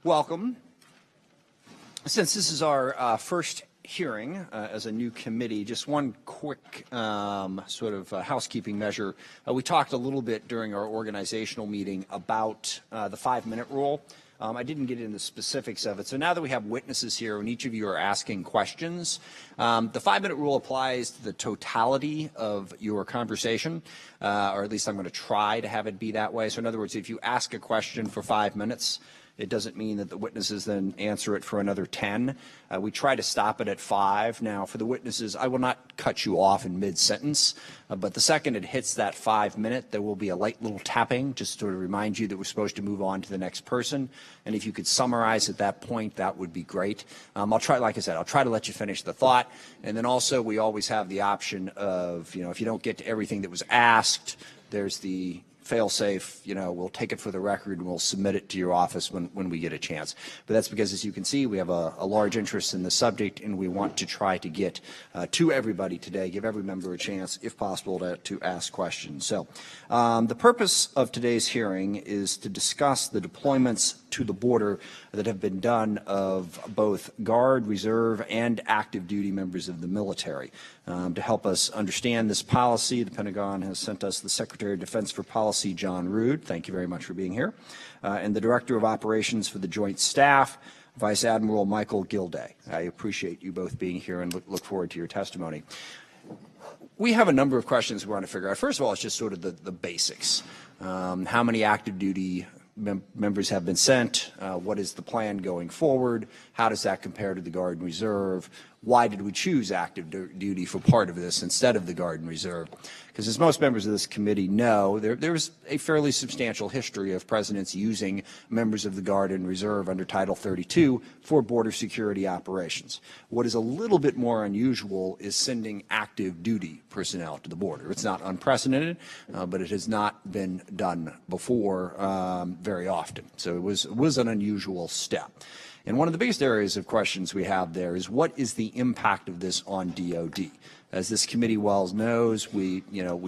Welcome. Since this is our first hearing as a new committee, just one quick sort of housekeeping measure. We talked a little bit during our organizational meeting about the 5-minute rule. I didn't get into the specifics of it. So now that we have witnesses here and each of you are asking questions, the 5-minute rule applies to the totality of your conversation, or at least I'm going to try to have it be that way. So in other words, if you ask a question for 5 minutes, it doesn't mean that the witnesses then answer it for another 10. We try to stop it at 5. Now, for the witnesses, I will not cut you off in mid-sentence, but the second it hits that 5-minute, there will be a light little tapping just to remind you that we're supposed to move on to the next person. And if you could summarize at that point, that would be great. I'll try, like I said, I'll try to let you finish the thought. And then also, we always have the option of, if you don't get to everything that was asked, there's the fail-safe, we'll take it for the record and we'll submit it to your office when we get a chance. But that's because, as you can see, we have a large interest in the subject and we want to try to get to everybody today, give every member a chance, if possible, to ask questions. So the purpose of today's hearing is to discuss the deployments to the border that have been done of both Guard, Reserve, and active duty members of the military. To help us understand this policy, the Pentagon has sent us the Secretary of Defense for Policy, John Rood. Thank you very much for being here. And the Director of Operations for the Joint Staff, Vice Admiral Michael Gilday. I appreciate you both being here and look forward to your testimony. We have a number of questions we want to figure out. First of all, it's just sort of the basics. How many active duty members have been sent? What is the plan going forward? How does that compare to the Guard and Reserve? Why did we choose active duty for part of this instead of the Guard and Reserve? Because as most members of this committee know, there's a fairly substantial history of presidents using members of the Guard and Reserve under Title 32 for border security operations. What is a little bit more unusual is sending active duty personnel to the border. It's not unprecedented, but it has not been done before very often. So it was an unusual step. And one of the biggest areas of questions we have there is, what is the impact of this on DOD? As this committee well knows, we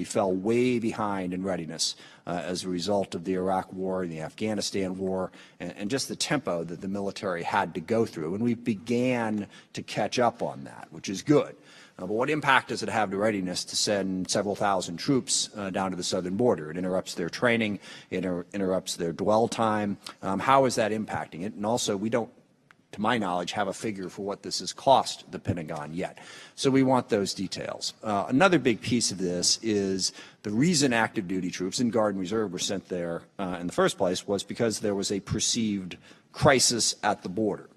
fell way behind in readiness as a result of the Iraq War and the Afghanistan War, and just the tempo that the military had to go through. And we began to catch up on that, which is good. But what impact does it have to readiness to send several thousand troops down to the southern border? It interrupts their training, it interrupts their dwell time. How is that impacting it? And also, we don't, to my knowledge, have a figure for what this has cost the Pentagon yet. So we want those details. Another big piece of this is the reason active duty troops and Guard and Reserve were sent there in the first place was because there was a perceived crisis at the border.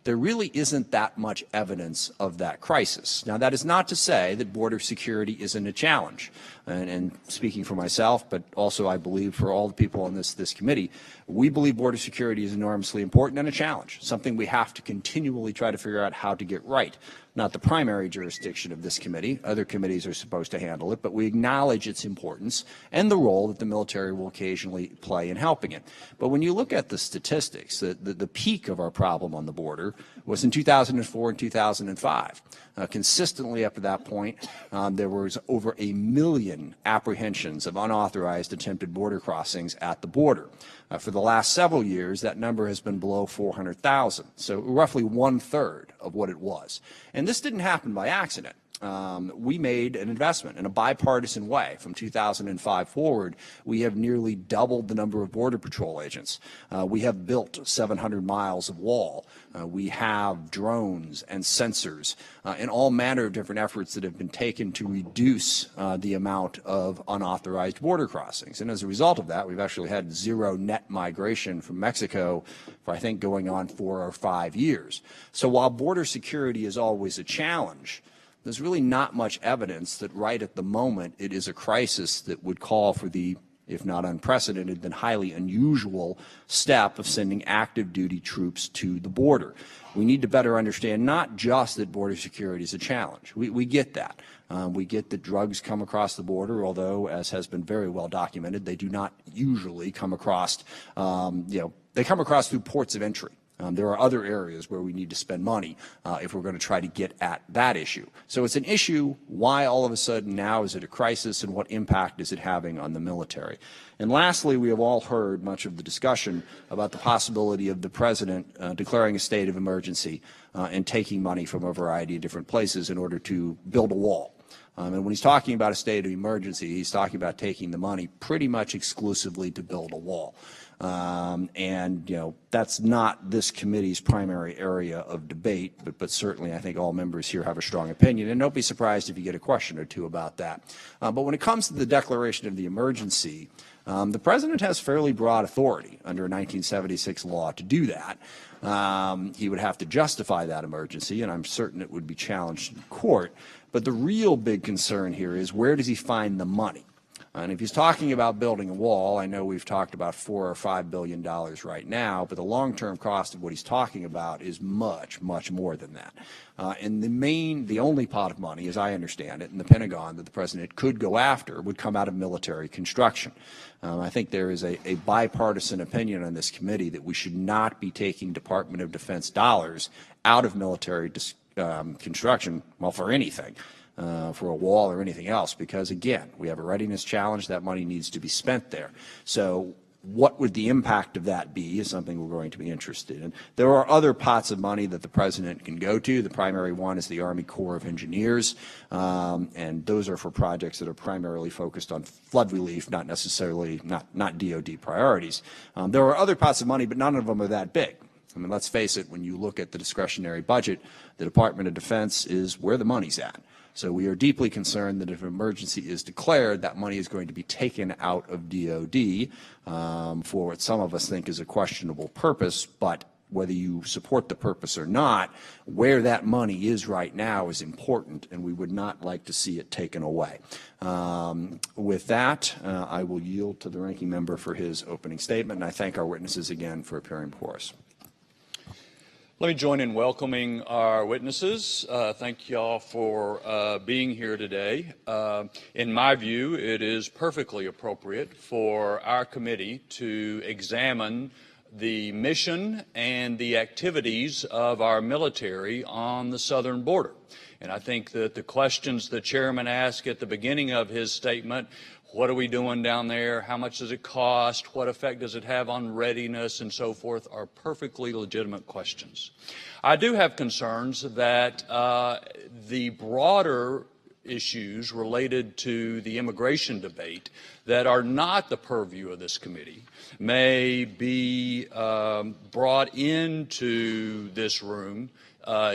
There really isn't that much evidence of that crisis. Now, that is not to say that border security isn't a challenge. And speaking for myself, but also I believe for all the people on this committee, we believe border security is enormously important and a challenge, something we have to continually try to figure out how to get right. Not the primary jurisdiction of this committee. Other committees are supposed to handle it, but we acknowledge its importance and the role that the military will occasionally play in helping it. But when you look at the statistics, the peak of our problem on the border was in 2004 and 2005. Consistently up to that point, there was over 1 million apprehensions of unauthorized attempted border crossings at the border. For the last several years, that number has been below 400,000, so roughly 1/3 of what it was. And this didn't happen by accident. We made an investment in a bipartisan way. From 2005 forward, we have nearly doubled the number of Border Patrol agents. We have built 700 miles of wall. We have drones and sensors and all manner of different efforts that have been taken to reduce the amount of unauthorized border crossings. And as a result of that, we've actually had zero net migration from Mexico for, I think, going on 4 or 5 years. So while border security is always a challenge, there's really not much evidence that right at the moment it is a crisis that would call for the, if not unprecedented, then highly unusual step of sending active duty troops to the border. We need to better understand not just that border security is a challenge. We get that. We get that drugs come across the border, although, as has been very well documented, they do not usually come across, they come across through ports of entry. There are other areas where we need to spend money if we're going to try to get at that issue. So it's an issue. Why all of a sudden now is it a crisis, and what impact is it having on the military? And lastly, we have all heard much of the discussion about the possibility of the president declaring a state of emergency and taking money from a variety of different places in order to build a wall. And when he's talking about a state of emergency, he's talking about taking the money pretty much exclusively to build a wall. And, that's not this committee's primary area of debate, but certainly I think all members here have a strong opinion. And don't be surprised if you get a question or two about that. But when it comes to the declaration of the emergency, the president has fairly broad authority under a 1976 law to do that. He would have to justify that emergency, and I'm certain it would be challenged in court. But the real big concern here is, where does he find the money? And if he's talking about building a wall, I know we've talked about $4 or $5 billion right now, but the long-term cost of what he's talking about is much, much more than that. And the only pot of money, as I understand it, in the Pentagon that the president could go after would come out of military construction. I think there is a bipartisan opinion on this committee that we should not be taking Department of Defense dollars out of military construction, well, for anything. For a wall or anything else, because again, we have a readiness challenge. That money needs to be spent there. So what would the impact of that be is something we're going to be interested in. There are other pots of money that the president can go to. The primary one is the Army Corps of Engineers, and those are for projects that are primarily focused on flood relief, not necessarily not DOD priorities. There are other pots of money, but none of them are that big. I mean, let's face it, when you look at the discretionary budget, the Department of Defense is where the money's at. So we are deeply concerned that if an emergency is declared, that money is going to be taken out of DOD for what some of us think is a questionable purpose. But whether you support the purpose or not, where that money is right now is important, and we would not like to see it taken away. With that, I will yield to the ranking member for his opening statement, and I thank our witnesses again for appearing before us. Let me join in welcoming our witnesses. Thank you all for being here today. In my view, it is perfectly appropriate for our committee to examine the mission and the activities of our military on the southern border. And I think that the questions the chairman asked at the beginning of his statement, what are we doing down there? How much does it cost? What effect does it have on readiness and so forth, are perfectly legitimate questions. I do have concerns that the broader issues related to the immigration debate that are not the purview of this committee may be brought into this room,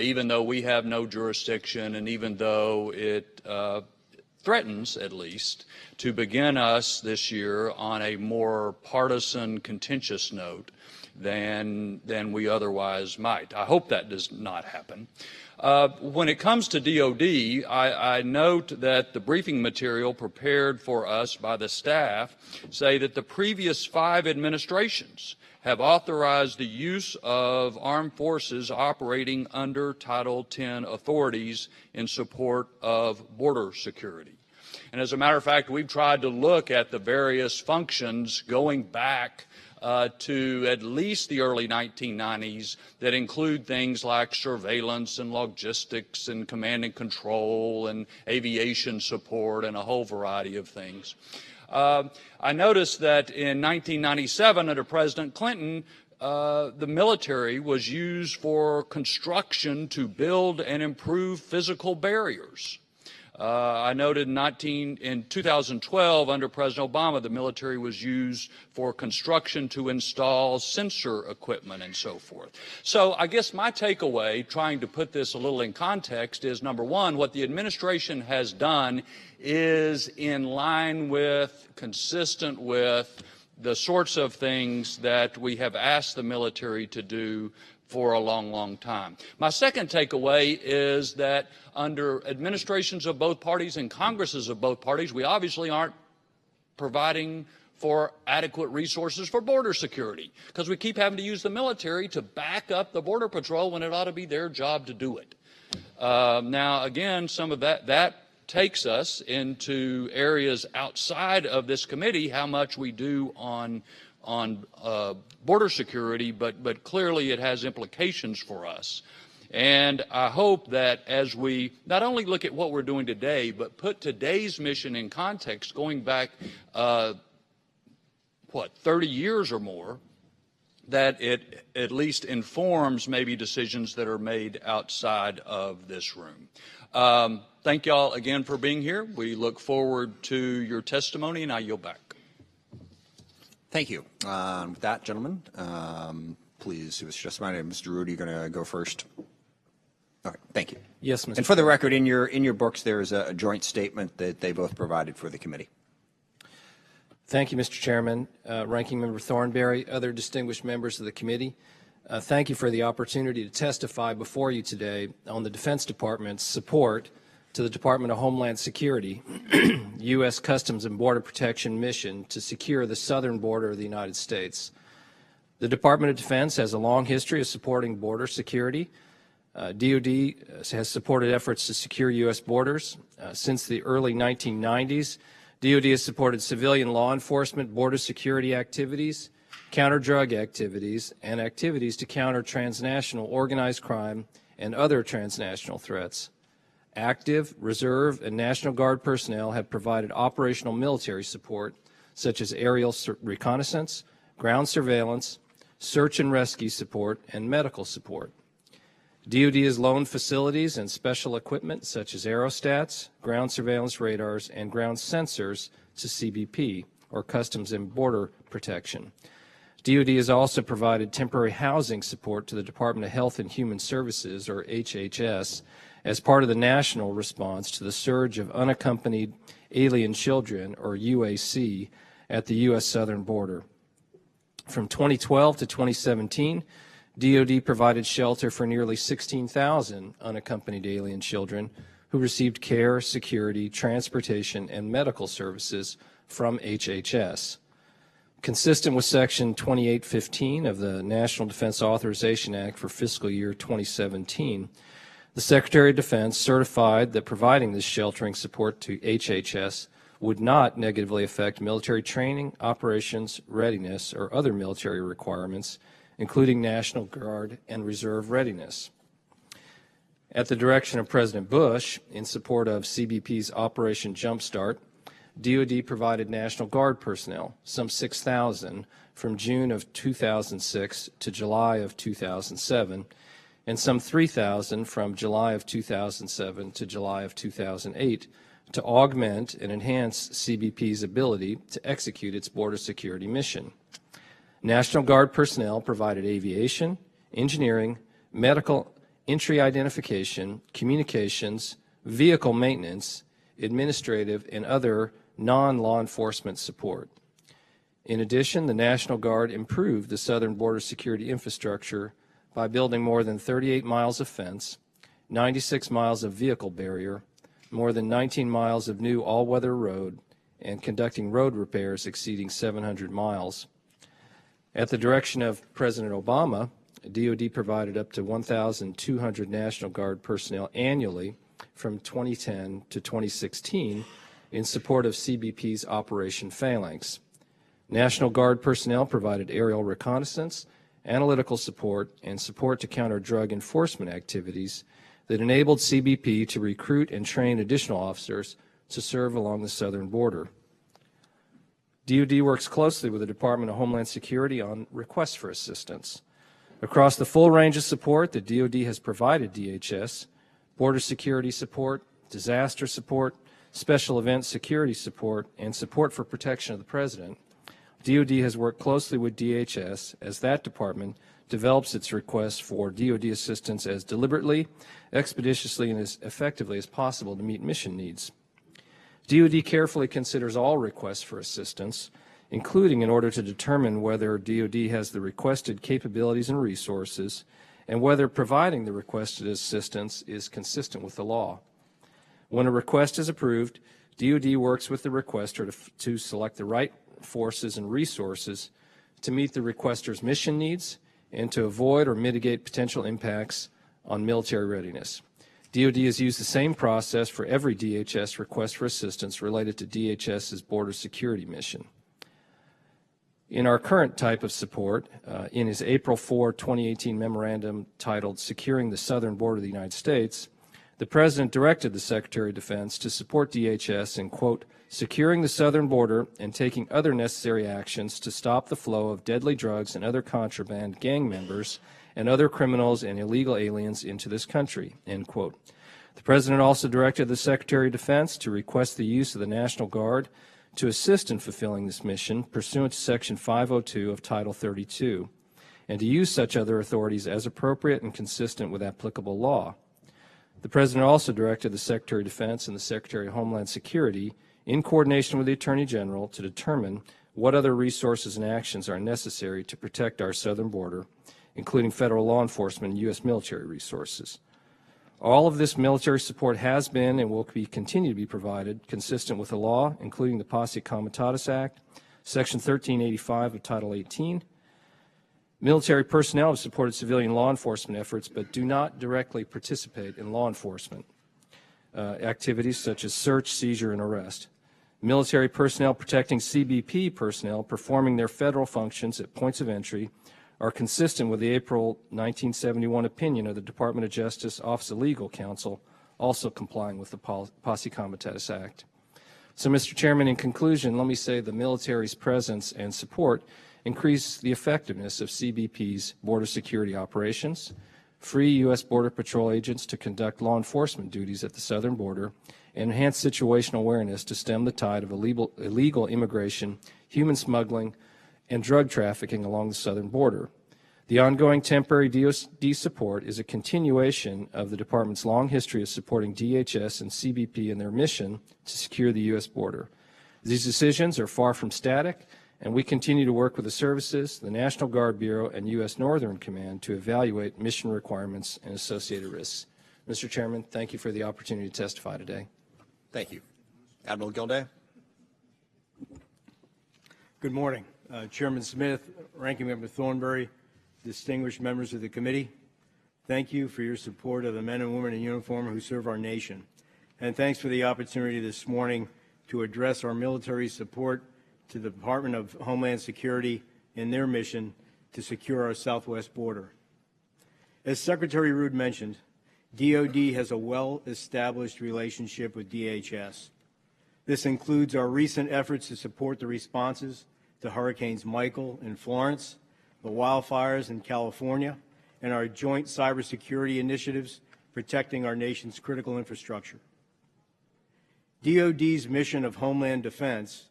even though we have no jurisdiction and even though it threatens, at least, to begin us this year on a more partisan, contentious note than we otherwise might. I hope that does not happen. When it comes to DOD, I note that the briefing material prepared for us by the staff say that the previous 5 administrations have authorized the use of armed forces operating under Title X authorities in support of border security. And as a matter of fact, we've tried to look at the various functions going back to at least the early 1990s that include things like surveillance and logistics and command and control and aviation support and a whole variety of things. I noticed that in 1997 under President Clinton, the military was used for construction to build and improve physical barriers. I noted in 2012 under President Obama, the military was used for construction to install sensor equipment and so forth. So I guess my takeaway, trying to put this a little in context, is number one, what the administration has done is in line with, consistent with, the sorts of things that we have asked the military to do for a long, long time. My second takeaway is that under administrations of both parties and Congresses of both parties, we obviously aren't providing for adequate resources for border security because we keep having to use the military to back up the Border Patrol when it ought to be their job to do it. Now, again, some of that takes us into areas outside of this committee, how much we do on on border security, but clearly it has implications for us. And I hope that as we not only look at what we're doing today, but put today's mission in context, going back, 30 years or more, that it at least informs maybe decisions that are made outside of this room. Thank you all again for being here. We look forward to your testimony, and I yield back. Thank you. With that, gentlemen, please, who was just my name, Mr. Rood, you're going to go first. All right, thank you. Yes, Mr. And for the record, in your books, there is a joint statement that they both provided for the committee. Thank you, Mr. Chairman, Ranking Member Thornberry, other distinguished members of the committee. Thank you for the opportunity to testify before you today on the Defense Department's support to the Department of Homeland Security, U.S. Customs and Border Protection mission to secure the southern border of the United States. The Department of Defense has a long history of supporting border security. DoD has supported efforts to secure U.S. borders. Since the early 1990s, DoD has supported civilian law enforcement, border security activities, counter-drug activities, and activities to counter transnational organized crime and other transnational threats. Active, reserve, and National Guard personnel have provided operational military support, such as aerial reconnaissance, ground surveillance, search and rescue support, and medical support. DoD has loaned facilities and special equipment such as aerostats, ground surveillance radars, and ground sensors to CBP, or Customs and Border Protection. DoD has also provided temporary housing support to the Department of Health and Human Services, or HHS, as part of the national response to the surge of unaccompanied alien children, or UAC, at the U.S. southern border. From 2012 to 2017, DoD provided shelter for nearly 16,000 unaccompanied alien children who received care, security, transportation, and medical services from HHS. Consistent with Section 2815 of the National Defense Authorization Act for fiscal year 2017, the Secretary of Defense certified that providing this sheltering support to HHS would not negatively affect military training, operations, readiness, or other military requirements, including National Guard and Reserve readiness. At the direction of President Bush, in support of CBP's Operation Jumpstart, DoD provided National Guard personnel, some 6,000, from June of 2006 to July of 2007, and some 3,000 from July of 2007 to July of 2008, to augment and enhance CBP's ability to execute its border security mission. National Guard personnel provided aviation, engineering, medical entry identification, communications, vehicle maintenance, administrative, and other non-law enforcement support. In addition, the National Guard improved the southern border security infrastructure by building more than 38 miles of fence, 96 miles of vehicle barrier, more than 19 miles of new all-weather road, and conducting road repairs exceeding 700 miles. At the direction of President Obama, DoD provided up to 1,200 National Guard personnel annually from 2010 to 2016 in support of CBP's Operation Phalanx. National Guard personnel provided aerial reconnaissance, analytical support, and support to counter drug enforcement activities that enabled CBP to recruit and train additional officers to serve along the southern border. DoD works closely with the Department of Homeland Security on requests for assistance. Across the full range of support that DoD has provided DHS, border security support, disaster support, special event security support, and support for protection of the President, DoD has worked closely with DHS as that department develops its requests for DoD assistance as deliberately, expeditiously, and as effectively as possible to meet mission needs. DoD carefully considers all requests for assistance, including in order to determine whether DoD has the requested capabilities and resources, and whether providing the requested assistance is consistent with the law. When a request is approved, DoD works with the requester to select the right forces and resources to meet the requester's mission needs and to avoid or mitigate potential impacts on military readiness. DoD has used the same process for every DHS request for assistance related to DHS's border security mission. In our current type of support, in his April 4, 2018 memorandum titled Securing the Southern Border of the United States, the President directed the Secretary of Defense to support DHS in, quote, securing the southern border and taking other necessary actions to stop the flow of deadly drugs and other contraband gang members and other criminals and illegal aliens into this country, end quote. The President also directed the Secretary of Defense to request the use of the National Guard to assist in fulfilling this mission pursuant to Section 502 of Title 32, and to use such other authorities as appropriate and consistent with applicable law. The President also directed the Secretary of Defense and the Secretary of Homeland Security, in coordination with the Attorney General, to determine what other resources and actions are necessary to protect our southern border, including federal law enforcement and U.S. military resources. All of this military support has been and will continue to be provided consistent with the law, including the Posse Comitatus Act, Section 1385 of Title 18. Military personnel have supported civilian law enforcement efforts but do not directly participate in law enforcement activities such as search, seizure, and arrest. Military personnel protecting CBP personnel performing their federal functions at points of entry are consistent with the April 1971 opinion of the Department of Justice Office of Legal Counsel, also complying with the Posse Comitatus Act. So, Mr. Chairman, in conclusion, let me say the military's presence and support increase the effectiveness of CBP's border security operations, free U.S. Border Patrol agents to conduct law enforcement duties at the southern border, and enhance situational awareness to stem the tide of illegal immigration, human smuggling, and drug trafficking along the southern border. The ongoing temporary DoD support is a continuation of the Department's long history of supporting DHS and CBP in their mission to secure the U.S. border. These decisions are far from static, and we continue to work with the services, the National Guard Bureau, and U.S. Northern Command to evaluate mission requirements and associated risks. Mr. Chairman, thank you for the opportunity to testify today. Thank you. Admiral Gilday. Good morning. Chairman Smith, Ranking Member Thornberry, distinguished members of the committee, thank you for your support of the men and women in uniform who serve our nation. And thanks for the opportunity this morning to address our military support to the Department of Homeland Security in their mission to secure our southwest border. As Secretary Rood mentioned, DoD has a well-established relationship with DHS. This includes our recent efforts to support the responses to Hurricanes Michael and Florence, the wildfires in California, and our joint cybersecurity initiatives protecting our nation's critical infrastructure. DoD's mission of Homeland Defense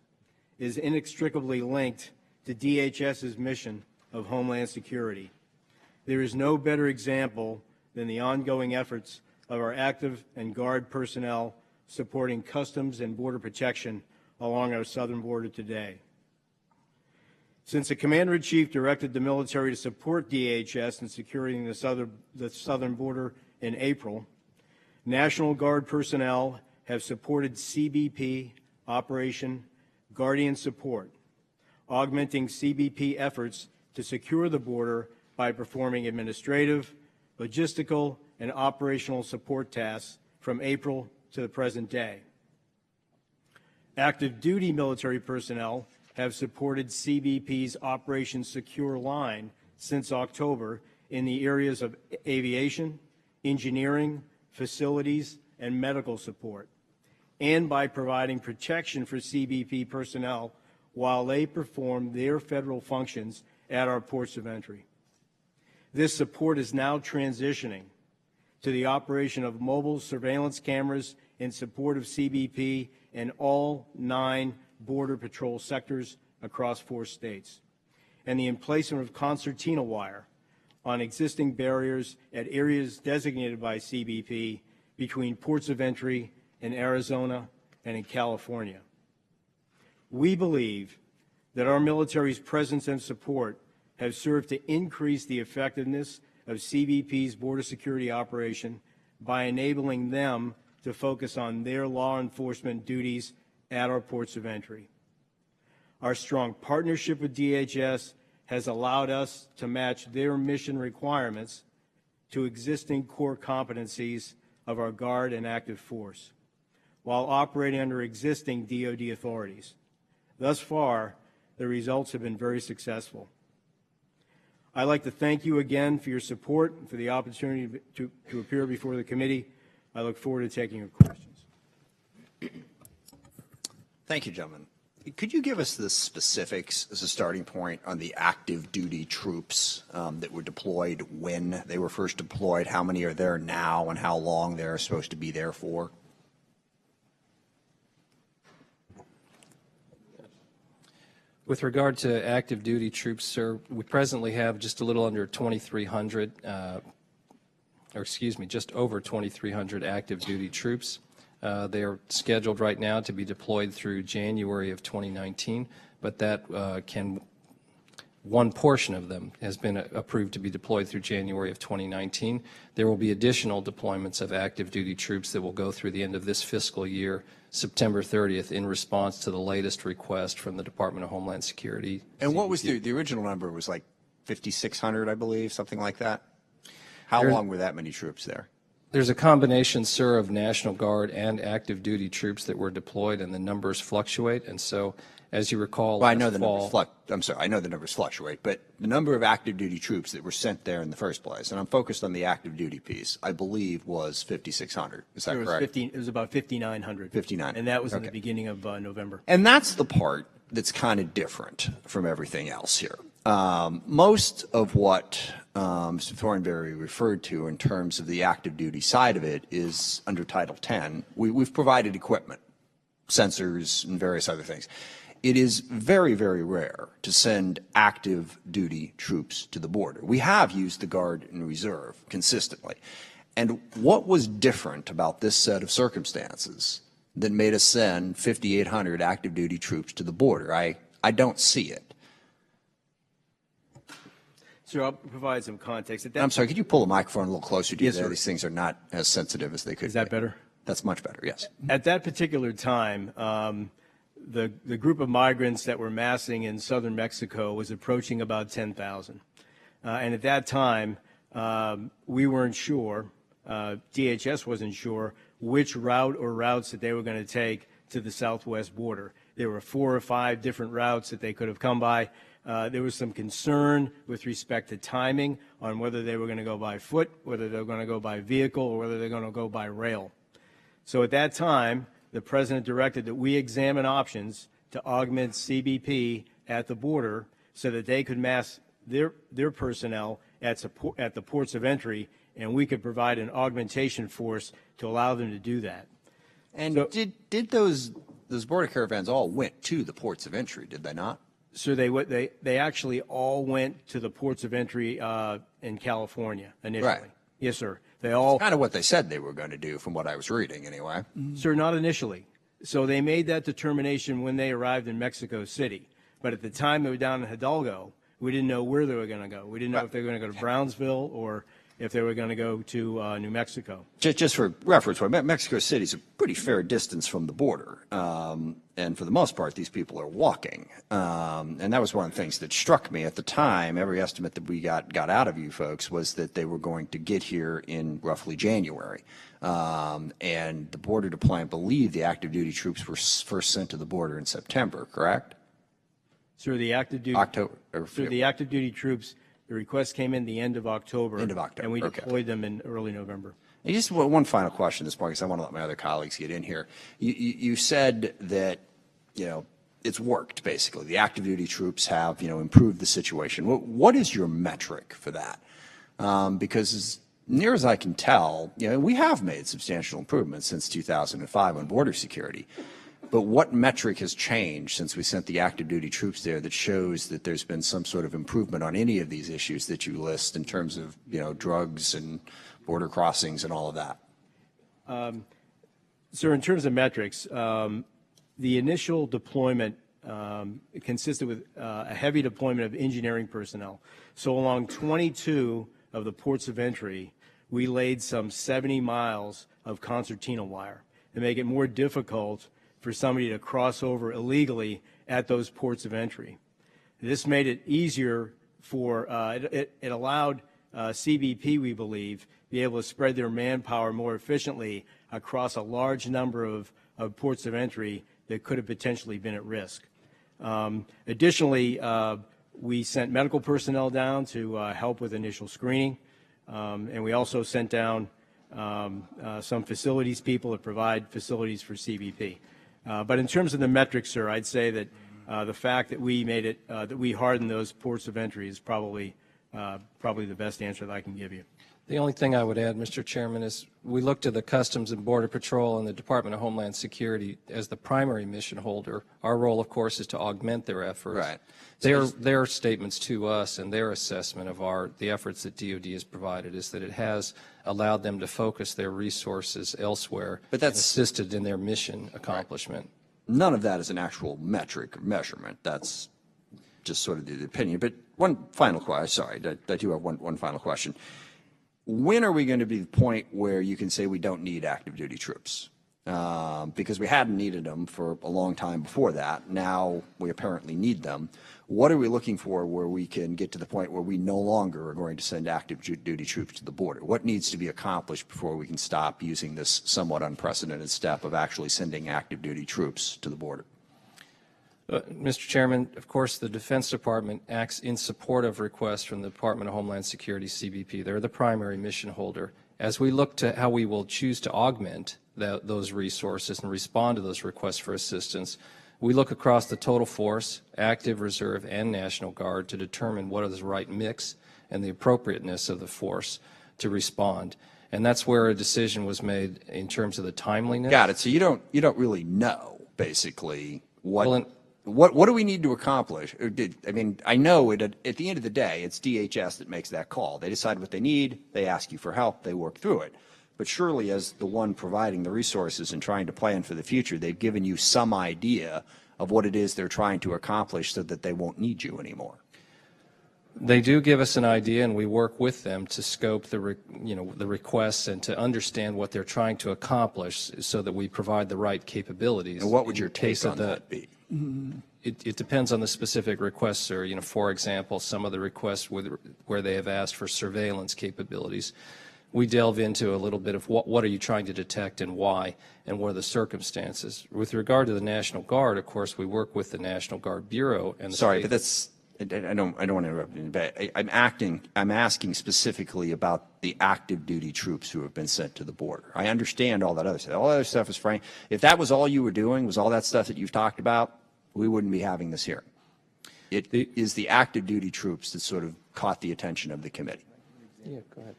is inextricably linked to DHS's mission of Homeland Security. There is no better example than the ongoing efforts of our active and Guard personnel supporting Customs and Border Protection along our southern border today. Since the Commander-in-Chief directed the military to support DHS in securing the southern border in April, National Guard personnel have supported CBP Operation Guardian Support, augmenting CBP efforts to secure the border by performing administrative, logistical, and operational support tasks from April to the present day. Active duty military personnel have supported CBP's Operation Secure Line since October in the areas of aviation, engineering, facilities, and medical support, and by providing protection for CBP personnel while they perform their federal functions at our ports of entry. This support is now transitioning to the operation of mobile surveillance cameras in support of CBP in all 9 Border Patrol sectors across 4 states, and the emplacement of concertina wire on existing barriers at areas designated by CBP between ports of entry in Arizona and in California. We believe that our military's presence and support have served to increase the effectiveness of CBP's border security operation by enabling them to focus on their law enforcement duties at our ports of entry. Our strong partnership with DHS has allowed us to match their mission requirements to existing core competencies of our Guard and active force, while operating under existing DoD authorities. Thus far, the results have been very successful. I'd like to thank you again for your support and for the opportunity to appear before the committee. I look forward to taking your questions. Thank you, gentlemen. Could you give us the specifics as a starting point on the active duty troops that were deployed when they were first deployed, how many are there now, and how long they're supposed to be there for? With regard to active duty troops, sir, we presently have just a little under 2,300, just over 2,300 active duty troops. They are scheduled right now to be deployed through January of 2019, but that one portion of them has been approved to be deployed through January of 2019. There will be additional deployments of active duty troops that will go through the end of this fiscal year, September 30th, in response to the latest request from the Department of Homeland Security. And what was the original number? Was like 5,600, I believe, something like that? How long were that many troops there? There's a combination, sir, of National Guard and active duty troops that were deployed, and the numbers fluctuate. And so, as you recall, well, I know the numbers I know the numbers fluctuate, but the number of active duty troops that were sent there in the first place, and I'm focused on the active duty piece, I believe was 5,600. Is that correct? It was about 5,900. 5,900. And that was in the beginning of November. And that's the part that's kind of different from everything else here. Most of what Mr. Thornberry referred to in terms of the active duty side of it is under Title 10. We've provided equipment, sensors, and various other things. It is very, very rare to send active duty troops to the border. We have used the Guard and Reserve consistently. And what was different about this set of circumstances that made us send 5,800 active duty troops to the border? I don't see it. So I'll provide some context. I'm sorry, could you pull the microphone a little closer to you? Yes, there? sir. These things are not as sensitive as they could be. Is that better? That's much better, yes. At that particular time, the group of migrants that were massing in southern Mexico was approaching about 10,000. And at that time, we weren't sure, DHS wasn't sure, which route or routes that they were going to take to the southwest border. There were 4 or 5 different routes that they could have come by. There was some concern with respect to timing on whether they were going to go by foot, whether they were going to go by vehicle, or whether they're going to go by rail. So at that time, the President directed that we examine options to augment CBP at the border so that they could mass their personnel at the ports of entry, and we could provide an augmentation force to allow them to do that. And so, did those border caravans all went to the ports of entry, did they not? So they actually all went to the ports of entry in California initially. Right. Yes, sir. They all kind of what they said they were going to do, from what I was reading, anyway. Sir, not initially. So they made that determination when they arrived in Mexico City. But at the time they were down in Hidalgo, we didn't know where they were going to go. We didn't know if they were going to go to Brownsville or if they were going to go to New Mexico. Just for reference, Mexico City is a pretty fair distance from the border. And for the most part, these people are walking. And that was one of the things that struck me at the time. Every estimate that we got out of you folks was that they were going to get here in roughly January. And the border deployment, I believe the active duty troops were first sent to the border in September, correct? Sir, the active duty the active duty troops, the request came in the end of October. End of October. And we deployed them in early November. And just one final question at this point, because I want to let my other colleagues get in here. You said that, it's worked, basically. The active duty troops have, improved the situation. What is your metric for that? Because as near as I can tell, we have made substantial improvements since 2005 on border security. But what metric has changed since we sent the active duty troops there that shows that there's been some sort of improvement on any of these issues that you list in terms of, drugs and border crossings and all of that? Sir, in terms of metrics, the initial deployment consisted with a heavy deployment of engineering personnel. So along 22 of the ports of entry, we laid some 70 miles of concertina wire to make it more difficult for somebody to cross over illegally at those ports of entry. This made it easier for, it allowed CBP, we believe, be able to spread their manpower more efficiently across a large number of ports of entry that could have potentially been at risk. Additionally, we sent medical personnel down to help with initial screening, and we also sent down some facilities people to provide facilities for CBP. But in terms of the metrics, sir, I'd say that the fact that we made it, that we hardened those ports of entry is probably the best answer that I can give you. The only thing I would add, Mr. Chairman, is we look to the Customs and Border Patrol and the Department of Homeland Security as the primary mission holder. Our role, of course, is to augment their efforts. Right. Their statements to us and their assessment of the efforts that DOD has provided is that it has allowed them to focus their resources elsewhere, but that's and assisted in their mission accomplishment. Right. None of that is an actual metric or measurement. That's just sort of the opinion. But one final question. Sorry, I do have one final question. When are we going to be the point where you can say we don't need active duty troops? Because we hadn't needed them for a long time before that. Now we apparently need them. What are we looking for where we can get to the point where we no longer are going to send active duty troops to the border? What needs to be accomplished before we can stop using this somewhat unprecedented step of actually sending active duty troops to the border? Mr. Chairman, of course, the Defense Department acts in support of requests from the Department of Homeland Security, CBP. They're the primary mission holder. As we look to how we will choose to augment those resources and respond to those requests for assistance, we look across the total force, active, reserve, and National Guard to determine what is the right mix and the appropriateness of the force to respond. And that's where a decision was made in terms of the timeliness. Got it. So you don't really know, basically, what do we need to accomplish? I mean, I know at the end of the day, it's DHS that makes that call. They decide what they need. They ask you for help. They work through it. But surely as the one providing the resources and trying to plan for the future, they've given you some idea of what it is they're trying to accomplish so that they won't need you anymore. They do give us an idea, and we work with them to scope the requests and to understand what they're trying to accomplish so that we provide the right capabilities. And what would your take on that be? It depends on the specific requests, sir. You know, for example, some of the requests where they have asked for surveillance capabilities, we delve into a little bit of what are you trying to detect and why, and what are the circumstances. With regard to the National Guard, of course, we work with the National Guard Bureau and the Sorry, but that's I don't want to interrupt you, but I'm asking specifically about the active duty troops who have been sent to the border. I understand all that other stuff. All that other stuff is frank. If that was all you were doing, was all that stuff that you've talked about, we wouldn't be having this hearing. It is the active duty troops that sort of caught the attention of the committee. Yeah, go ahead.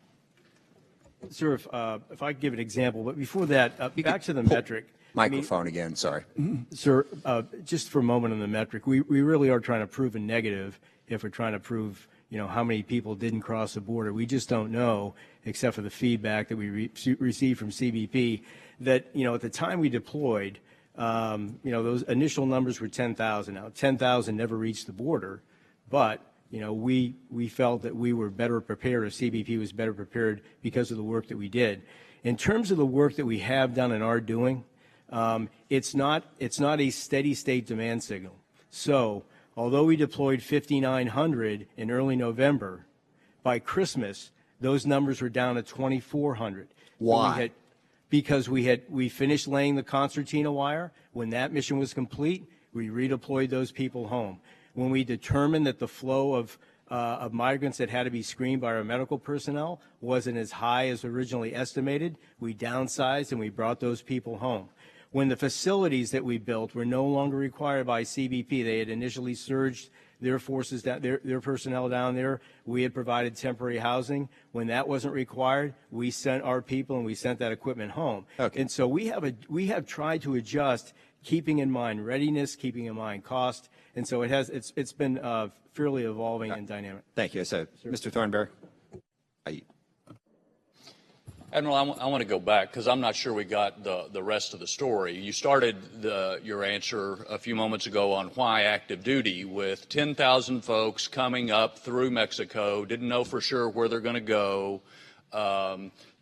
Sir, if I could give an example, but before that, back to the metric. Microphone again, sorry. Sir, just for a moment on the metric, we really are trying to prove a negative if we're trying to prove, how many people didn't cross the border. We just don't know, except for the feedback that we received from CBP, that, at the time we deployed, those initial numbers were 10,000. Now, 10,000 never reached the border, but we felt that we were better prepared, or CBP was better prepared because of the work that we did. In terms of the work that we have done and are doing, it's not a steady state demand signal. So although we deployed 5,900 in early November, by Christmas, those numbers were down to 2,400. Why? Because we finished laying the concertina wire. When that mission was complete, we redeployed those people home. When we determined that the flow of migrants that had to be screened by our medical personnel wasn't as high as originally estimated, we downsized and we brought those people home. When the facilities that we built were no longer required by CBP, they had initially surged their forces, their personnel down there. We had provided temporary housing. When that wasn't required, we sent our people and we sent that equipment home. Okay. And so we have tried to adjust, keeping in mind readiness, keeping in mind cost, and so it's been fairly evolving and dynamic. Thank you. So, Mr. Thornberry. Admiral, I want to go back because I'm not sure we got the rest of the story. You started your answer a few moments ago on why active duty, with 10,000 folks coming up through Mexico, didn't know for sure where they're going to go.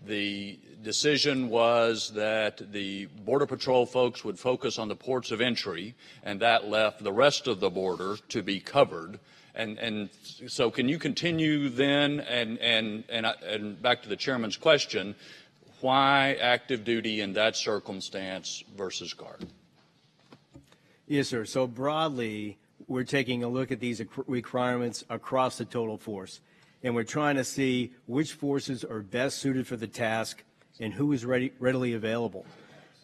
The decision was that the Border Patrol folks would focus on the ports of entry, and that left the rest of the border to be covered. And so can you continue then, and back to the chairman's question, why active duty in that circumstance versus Guard? Yes, sir. So broadly, we're taking a look at these requirements across the total force. And we're trying to see which forces are best suited for the task and who is readily available.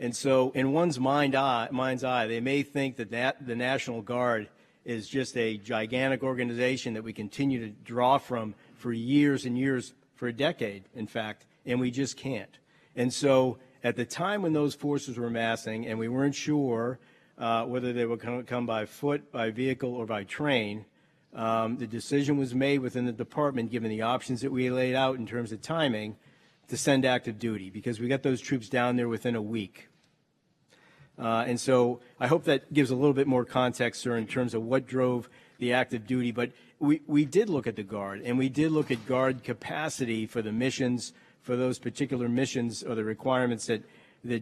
And so in one's mind's eye, they may think that the National Guard is just a gigantic organization that we continue to draw from for years and years, for a decade, in fact, and we just can't. And so at the time when those forces were massing and we weren't sure whether they would come by foot, by vehicle, or by train, the decision was made within the department, given the options that we laid out in terms of timing, to send active duty, because we got those troops down there within a week. And so I hope that gives a little bit more context, sir, in terms of what drove the active duty. But we did look at the Guard, and we did look at Guard capacity for the missions, for those particular missions or the requirements that the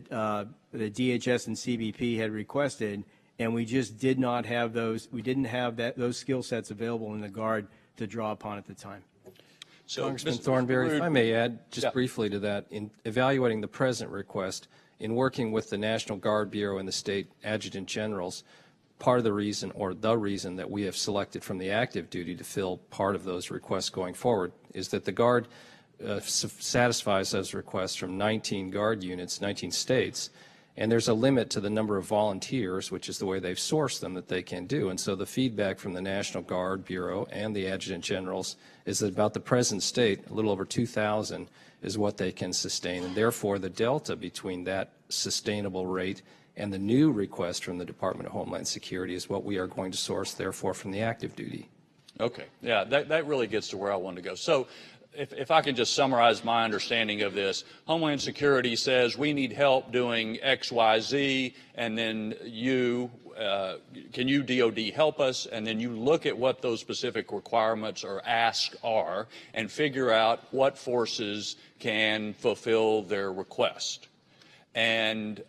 DHS and CBP had requested, and we just did not have those. We didn't have those skill sets available in the Guard to draw upon at the time. So, Congressman Mr. Thornberry, Rood, if I may add just yeah. briefly to that, in evaluating the present request, in working with the National Guard Bureau and the state adjutant generals, part of the reason, or the reason, that we have selected from the active duty to fill part of those requests going forward is that the Guard satisfies those requests from 19 Guard units, 19 states, and there's a limit to the number of volunteers, which is the way they've sourced them, that they can do. And so the feedback from the National Guard Bureau and the adjutant generals is that about the present state, a little over 2,000 is what they can sustain, and therefore the delta between that sustainable rate and the new request from the Department of Homeland Security is what we are going to source, therefore, from the active duty. Okay, yeah, that really gets to where I wanted to go. So if I can just summarize my understanding of this, Homeland Security says we need help doing X, Y, Z, and then can you, DOD, help us? And then you look at what those specific requirements or asks are and figure out what forces can fulfill their request. And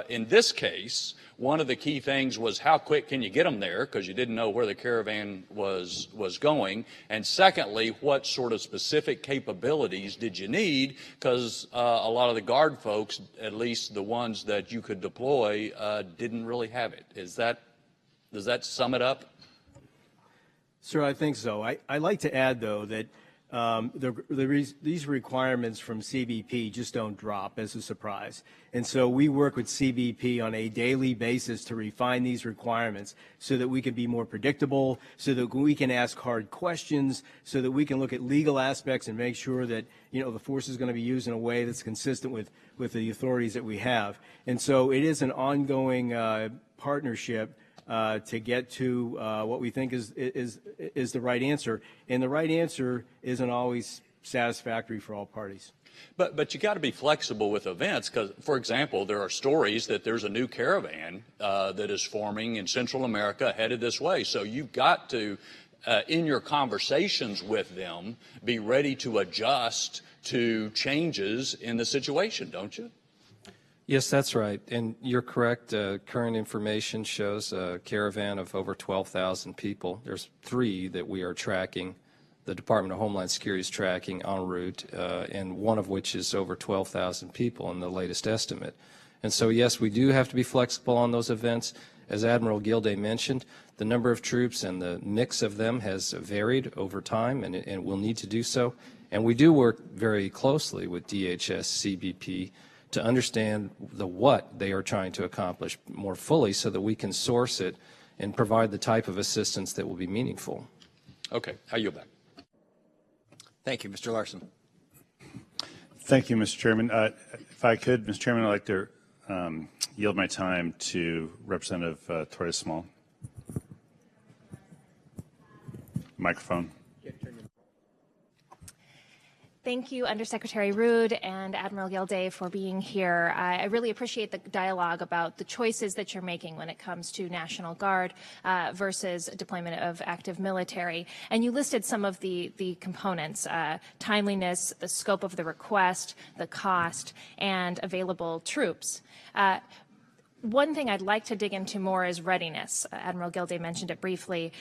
in this case, one of the key things was how quick can you get them there, because you didn't know where the caravan was going. And secondly, what sort of specific capabilities did you need, because a lot of the Guard folks, at least the ones that you could deploy, didn't really have it. Does that sum it up? Sir, I think so. I'd like to add, though, that these requirements from CBP just don't drop as a surprise. And so we work with CBP on a daily basis to refine these requirements so that we can be more predictable, so that we can ask hard questions, so that we can look at legal aspects and make sure that, the force is going to be used in a way that's consistent with the authorities that we have. And so it is an ongoing partnership to get to what we think is the right answer. And the right answer isn't always satisfactory for all parties. But you got to be flexible with events, because, for example, there are stories that there's a new caravan that is forming in Central America headed this way. So you've got to, in your conversations with them, be ready to adjust to changes in the situation, don't you? Yes, that's right. And you're correct. Current information shows a caravan of over 12,000 people. There's 3 that we are tracking. The Department of Homeland Security is tracking en route, and one of which is over 12,000 people in the latest estimate. And so, yes, we do have to be flexible on those events. As Admiral Gilday mentioned, the number of troops and the mix of them has varied over time, and will need to do so. And we do work very closely with DHS, CBP, to understand what they are trying to accomplish more fully so that we can source it and provide the type of assistance that will be meaningful. Okay, I yield back. Thank you, Mr. Larson. Thank you, Mr. Chairman. If I could, Mr. Chairman, I'd like to yield my time to Representative Torres Small. Microphone. Thank you, Undersecretary Rood and Admiral Gilday, for being here. I really appreciate the dialogue about the choices that you're making when it comes to National Guard versus deployment of active military. And you listed some of the components, timeliness, the scope of the request, the cost, and available troops. One thing I'd like to dig into more is readiness. Admiral Gilday mentioned it briefly.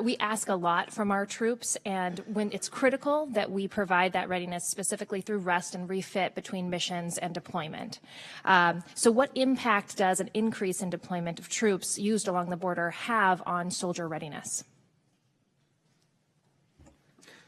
We ask a lot from our troops, and when it's critical that we provide that readiness specifically through rest and refit between missions and deployment. So what impact does an increase in deployment of troops used along the border have on soldier readiness?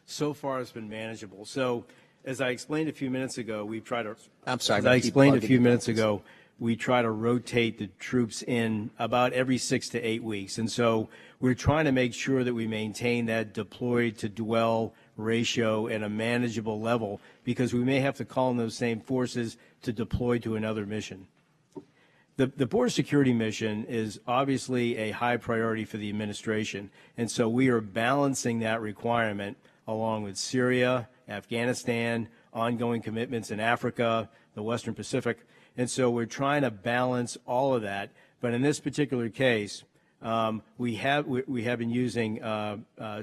So far, it's been manageable. So, as I explained a few minutes ago, we've tried to. I'm sorry. As I explained a few minutes ago, we try to rotate the troops in about every 6 to 8 weeks, and so we're trying to make sure that we maintain that deployed to dwell ratio at a manageable level, because we may have to call in those same forces to deploy to another mission. The border security mission is obviously a high priority for the administration, and so we are balancing that requirement along with Syria, Afghanistan, ongoing commitments in Africa, the Western Pacific. And so we're trying to balance all of that. But in this particular case, we have been using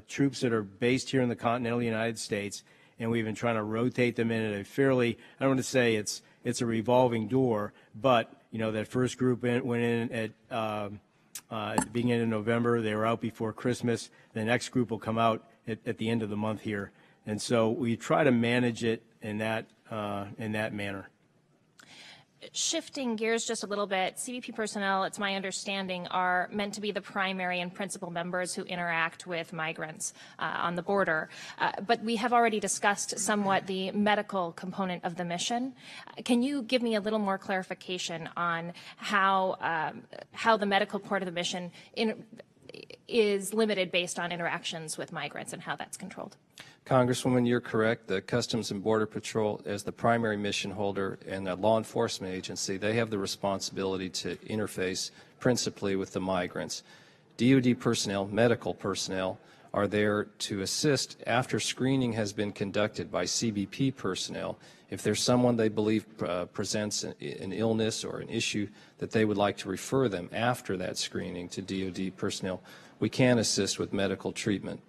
troops that are based here in the continental United States, and we've been trying to rotate them in at a fairly, I don't want to say it's a revolving door, but that first group went in at the beginning of November. They were out before Christmas. The next group will come out at the end of the month here. And so we try to manage it in that manner. Shifting gears just a little bit, CBP personnel, it's my understanding, are meant to be the primary and principal members who interact with migrants on the border. But we have already discussed somewhat the medical component of the mission. Can you give me a little more clarification on how the medical part of the mission is limited based on interactions with migrants and how that's controlled? Congresswoman, you're correct. The Customs and Border Patrol, as the primary mission holder and a law enforcement agency, they have the responsibility to interface principally with the migrants. DoD personnel, medical personnel, are there to assist after screening has been conducted by CBP personnel. If there's someone they believe presents an illness or an issue that they would like to refer them after that screening to DoD personnel, we can assist with medical treatment.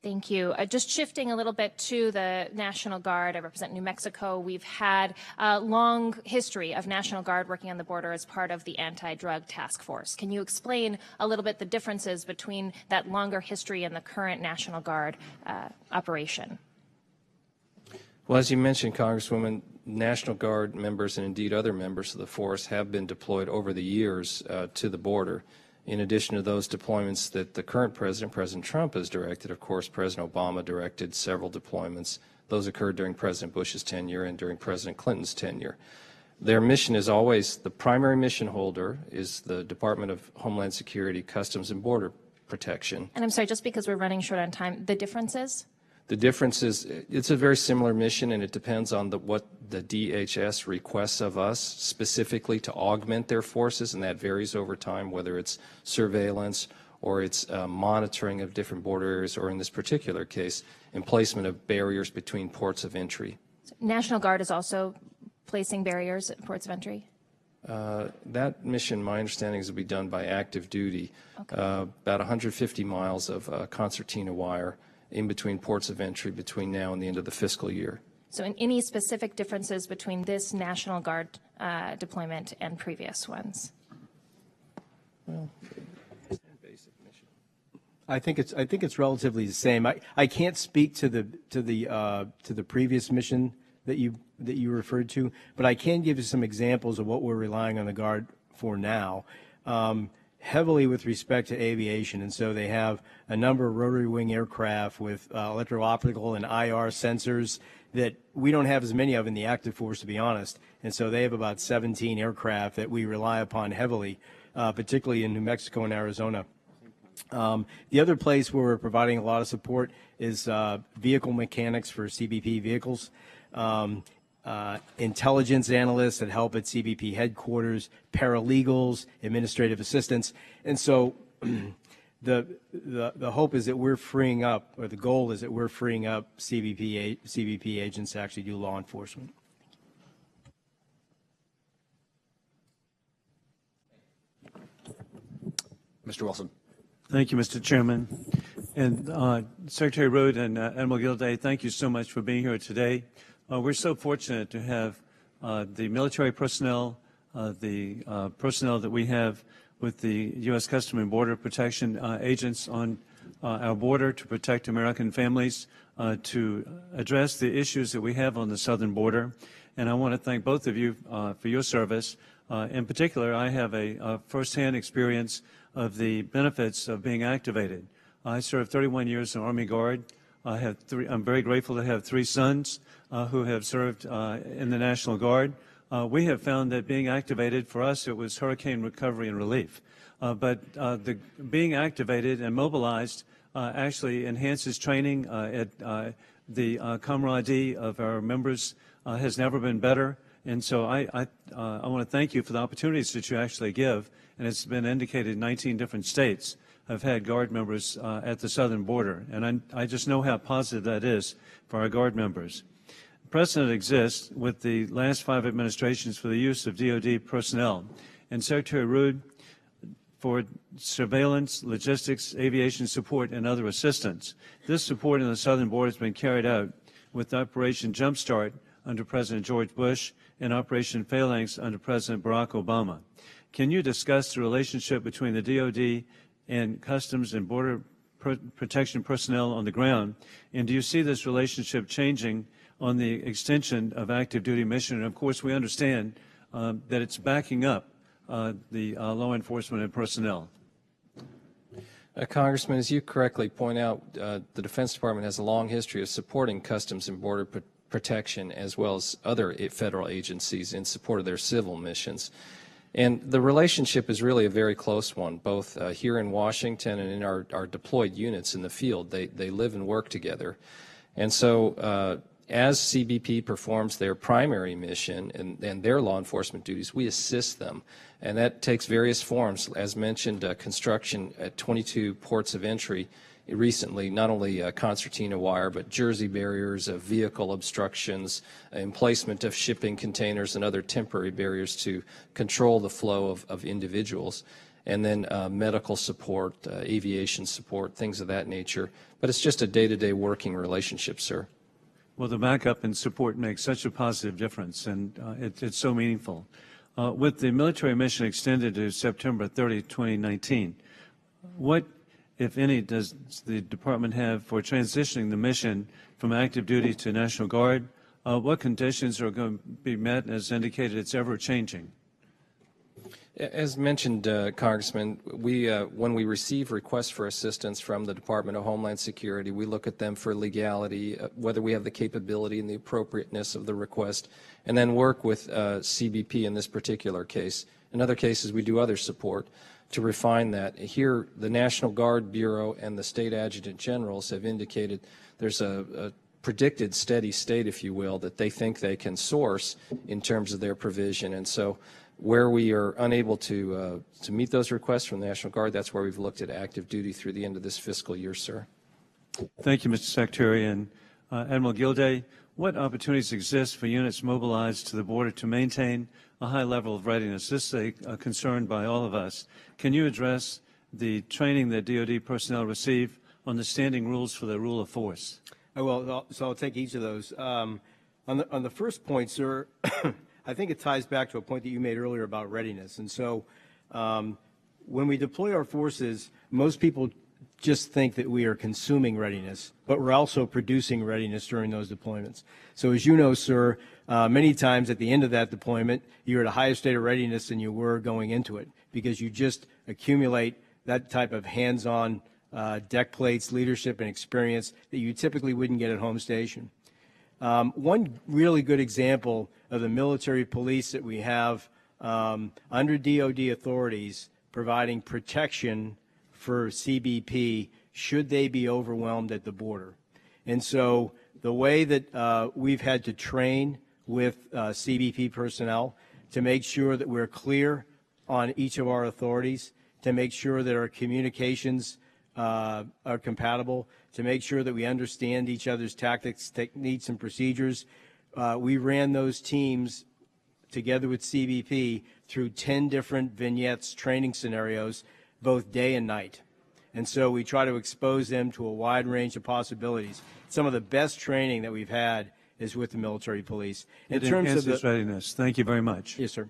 Thank you. Just shifting a little bit to the National Guard. I represent New Mexico. We've had a long history of National Guard working on the border as part of the anti-drug task force. Can you explain a little bit the differences between that longer history and the current National Guard operation? Well, as you mentioned, Congresswoman, National Guard members and indeed other members of the force have been deployed over the years to the border. In addition to those deployments that the current president, President Trump, has directed, of course, President Obama directed several deployments. Those occurred during President Bush's tenure and during President Clinton's tenure. Their mission is always, the primary mission holder is the Department of Homeland Security, Customs and Border Protection. And I'm sorry, just because we're running short on time, the differences? The difference is it's a very similar mission, and it depends on what the DHS requests of us specifically to augment their forces, and that varies over time, whether it's surveillance or it's monitoring of different border areas, or in this particular case, emplacement of barriers between ports of entry. National Guard is also placing barriers at ports of entry? That mission, my understanding, is to be done by active duty. Okay. About 150 miles of concertina wire in between ports of entry between now and the end of the fiscal year. So any specific differences between this National Guard deployment and previous ones? Well, I think it's relatively the same. I can't speak to the previous mission that you referred to, but I can give you some examples of what we're relying on the Guard for now. Heavily with respect to aviation, and so they have a number of rotary wing aircraft with electro-optical and IR sensors that we don't have as many of in the active force, to be honest. And so they have about 17 aircraft that we rely upon heavily, particularly in New Mexico and Arizona. The other place where we're providing a lot of support is vehicle mechanics for CBP vehicles. Intelligence analysts that help at CBP headquarters, paralegals, administrative assistants. And so the hope is that we're freeing up, or the goal is that we're freeing up CBP agents to actually do law enforcement. Mr. Wilson. Thank you, Mr. Chairman. And Secretary Rood and Admiral Gilday, thank you so much for being here today. We're so fortunate to have the military personnel, the personnel that we have with the U.S. Customs and Border Protection agents on our border to protect American families, to address the issues that we have on the southern border. And I want to thank both of you for your service. In particular, I have a firsthand experience of the benefits of being activated. I served 31 years in the Army Guard. I'm very grateful to have 3 sons who have served in the National Guard. We have found that being activated, for us, it was hurricane recovery and relief. But being activated and mobilized actually enhances training. The camaraderie of our members has never been better. And so I want to thank you for the opportunities that you actually give. And it's been indicated 19 different states have had Guard members at the southern border. And I just know how positive that is for our Guard members. Precedent exists with the last 5 administrations for the use of DoD personnel. And Secretary Rood, for surveillance, logistics, aviation support, and other assistance. This support in the southern border has been carried out with Operation Jumpstart under President George Bush and Operation Phalanx under President Barack Obama. Can you discuss the relationship between the DoD and Customs and Border Protection personnel on the ground? And do you see this relationship changing on the extension of active duty mission? And of course, we understand that it's backing up the law enforcement and personnel. Congressman, as you correctly point out, the Defense Department has a long history of supporting Customs and Border Protection as well as other federal agencies in support of their civil missions. And the relationship is really a very close one, both here in Washington and in our deployed units in the field. They live and work together. And so as CBP performs their primary mission and their law enforcement duties, we assist them. And that takes various forms. As mentioned, construction at 22 ports of entry recently, not only concertina wire, but jersey barriers, vehicle obstructions, emplacement of shipping containers and other temporary barriers to control the flow of individuals. And then medical support, aviation support, things of that nature. But it's just a day-to-day working relationship, sir. Well, the backup and support makes such a positive difference, and it's so meaningful. With the military mission extended to September 30, 2019, what, if any, does the Department have for transitioning the mission from active duty to National Guard? What conditions are going to be met? As indicated, it's ever-changing. As mentioned, Congressman, when we receive requests for assistance from the Department of Homeland Security, we look at them for legality, whether we have the capability and the appropriateness of the request, and then work with CBP in this particular case. In other cases, we do other support to refine that. Here, the National Guard Bureau and the State Adjutant Generals have indicated there's a predicted steady state, if you will, that they think they can source in terms of their provision. And so where we are unable to meet those requests from the National Guard, that's where we've looked at active duty through the end of this fiscal year, sir. Thank you, Mr. Secretary. And Admiral Gilday, what opportunities exist for units mobilized to the border to maintain a high level of readiness? This is a concern by all of us. Can you address the training that DoD personnel receive on the standing rules for the rule of force? I will. So I'll take each of those. On the first point, sir, I think it ties back to a point that you made earlier about readiness. And so when we deploy our forces, most people just think that we are consuming readiness, but we're also producing readiness during those deployments. So as you know, sir, many times at the end of that deployment, you're at a higher state of readiness than you were going into it, because you just accumulate that type of hands-on deck plates, leadership, and experience that you typically wouldn't get at home station. One really good example of the military police that we have under DoD authorities providing protection for CBP should they be overwhelmed at the border. And so the way that we've had to train with CBP personnel to make sure that we're clear on each of our authorities, to make sure that our communications are compatible, to make sure that we understand each other's tactics, techniques, and procedures. We ran those teams together with CBP through 10 different vignettes training scenarios, both day and night. And so we try to expose them to a wide range of possibilities. Some of the best training that we've had is with the military police. It enhances readiness. Thank you very much. Yes, sir.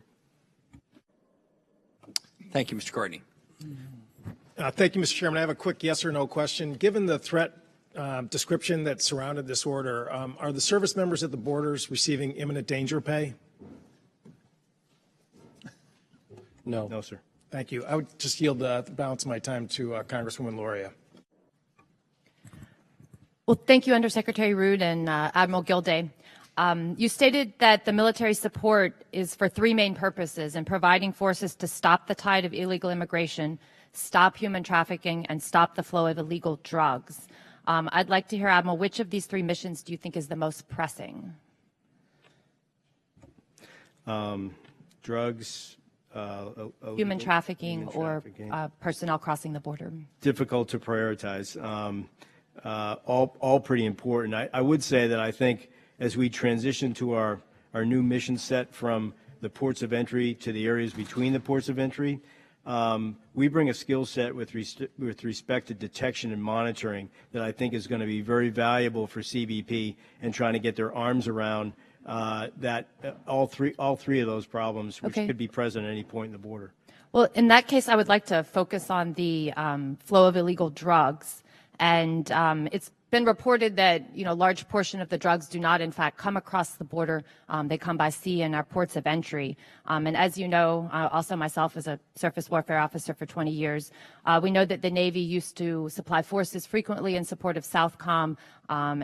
Thank you, Mr. Courtney. Thank you, Mr. Chairman. I have a quick yes or no question. Given the threat description that surrounded this order, are the service members at the borders receiving imminent danger pay? No. No, sir. Thank you. I would just yield the balance of my time to Congresswoman Loria. Well, thank you, Undersecretary Rood and Admiral Gilday. You stated that the military support is for three main purposes: in providing forces to stop the tide of illegal immigration, stop human trafficking, and stop the flow of illegal drugs. I'd like to hear, Admiral, which of these three missions do you think is the most pressing? Drugs, Human trafficking or trafficking. personnel crossing the border? Difficult to prioritize. All pretty important. I would say that I think as we transition to our new mission set from the ports of entry to the areas between the ports of entry, we bring a skill set with respect to detection and monitoring that I think is going to be very valuable for CBP in trying to get their arms around all three of those problems, which Okay. could be present at any point in the border. Well, in that case, I would like to focus on the flow of illegal drugs. And it's been reported that, a large portion of the drugs do not, in fact, come across the border. They come by sea in our ports of entry. And as you know, also myself as a surface warfare officer for 20 years, we know that the Navy used to supply forces frequently in support of SOUTHCOM,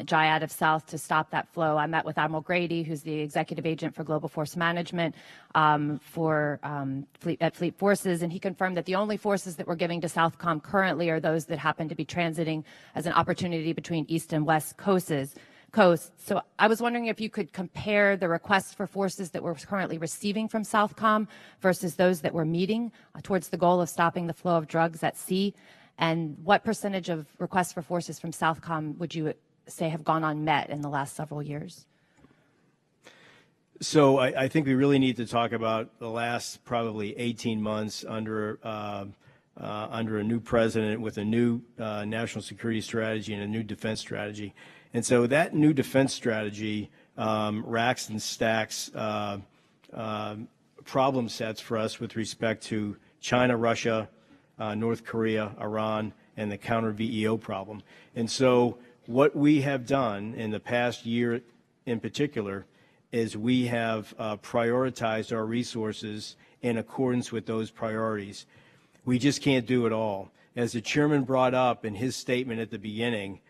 Jihad of South, to stop that flow. I met with Admiral Grady, who's the executive agent for Global Force Management at Fleet Forces, and he confirmed that the only forces that we're giving to SOUTHCOM currently are those that happen to be transiting as an opportunity between East and West coasts. So I was wondering if you could compare the requests for forces that we're currently receiving from SOUTHCOM versus those that we're meeting towards the goal of stopping the flow of drugs at sea, and what percentage of requests for forces from SOUTHCOM would you say have gone unmet in the last several years? So I think we really need to talk about the last probably 18 months under a new president with a new national security strategy and a new defense strategy. And so that new defense strategy racks and stacks problem sets for us with respect to China, Russia, North Korea, Iran, and the counter VEO problem. And so what we have done in the past year in particular is we have prioritized our resources in accordance with those priorities. We just can't do it all. As the chairman brought up in his statement at the beginning,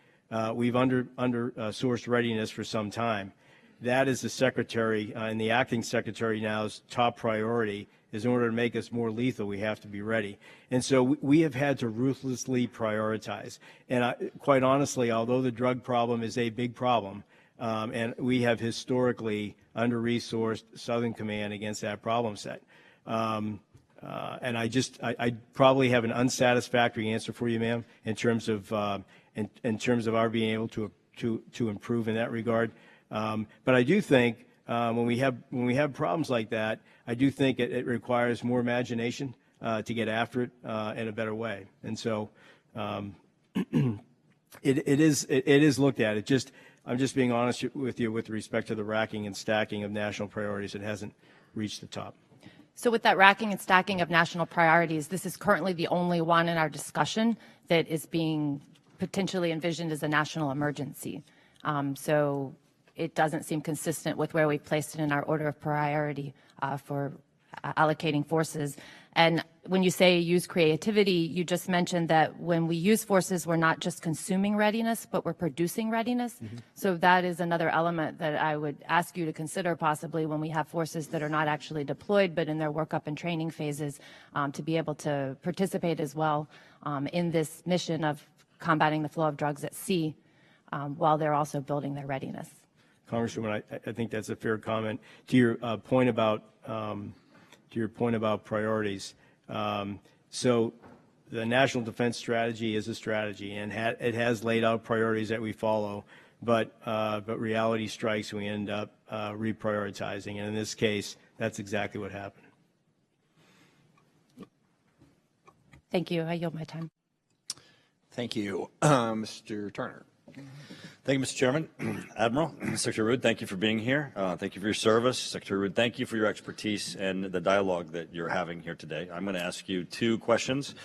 we've under-sourced readiness for some time. That is the secretary and the acting secretary now's top priority. Is in order to make us more lethal, we have to be ready. And so we have had to ruthlessly prioritize. And quite honestly, although the drug problem is a big problem, and we have historically under-resourced Southern Command against that problem set. And I probably have an unsatisfactory answer for you, ma'am, in terms of our being able to improve in that regard. But I do think when we have problems like that, I do think it requires more imagination to get after it in a better way. And so it is looked at. I'm just being honest with you with respect to the racking and stacking of national priorities. It hasn't reached the top. So with that racking and stacking of national priorities, this is currently the only one in our discussion that is being potentially envisioned as a national emergency. So it doesn't seem consistent with where we've placed it in our order of priority for allocating forces. And when you say use creativity, you just mentioned that when we use forces, we're not just consuming readiness, but we're producing readiness. Mm-hmm. So that is another element that I would ask you to consider possibly when we have forces that are not actually deployed, but in their workup and training phases, to be able to participate as well in this mission of combating the flow of drugs at sea while they're also building their readiness. Congresswoman, I think that's a fair comment. To your point about priorities, so the National Defense Strategy is a strategy, and it has laid out priorities that we follow. But reality strikes, and we end up reprioritizing, and in this case, that's exactly what happened. Thank you. I yield my time. Thank you, Mr. Turner. Thank you, Mr. Chairman. Admiral, Secretary Rood, thank you for being here. Thank you for your service. Secretary Rood, thank you for your expertise and the dialogue that you're having here today. I'm going to ask you 2 questions,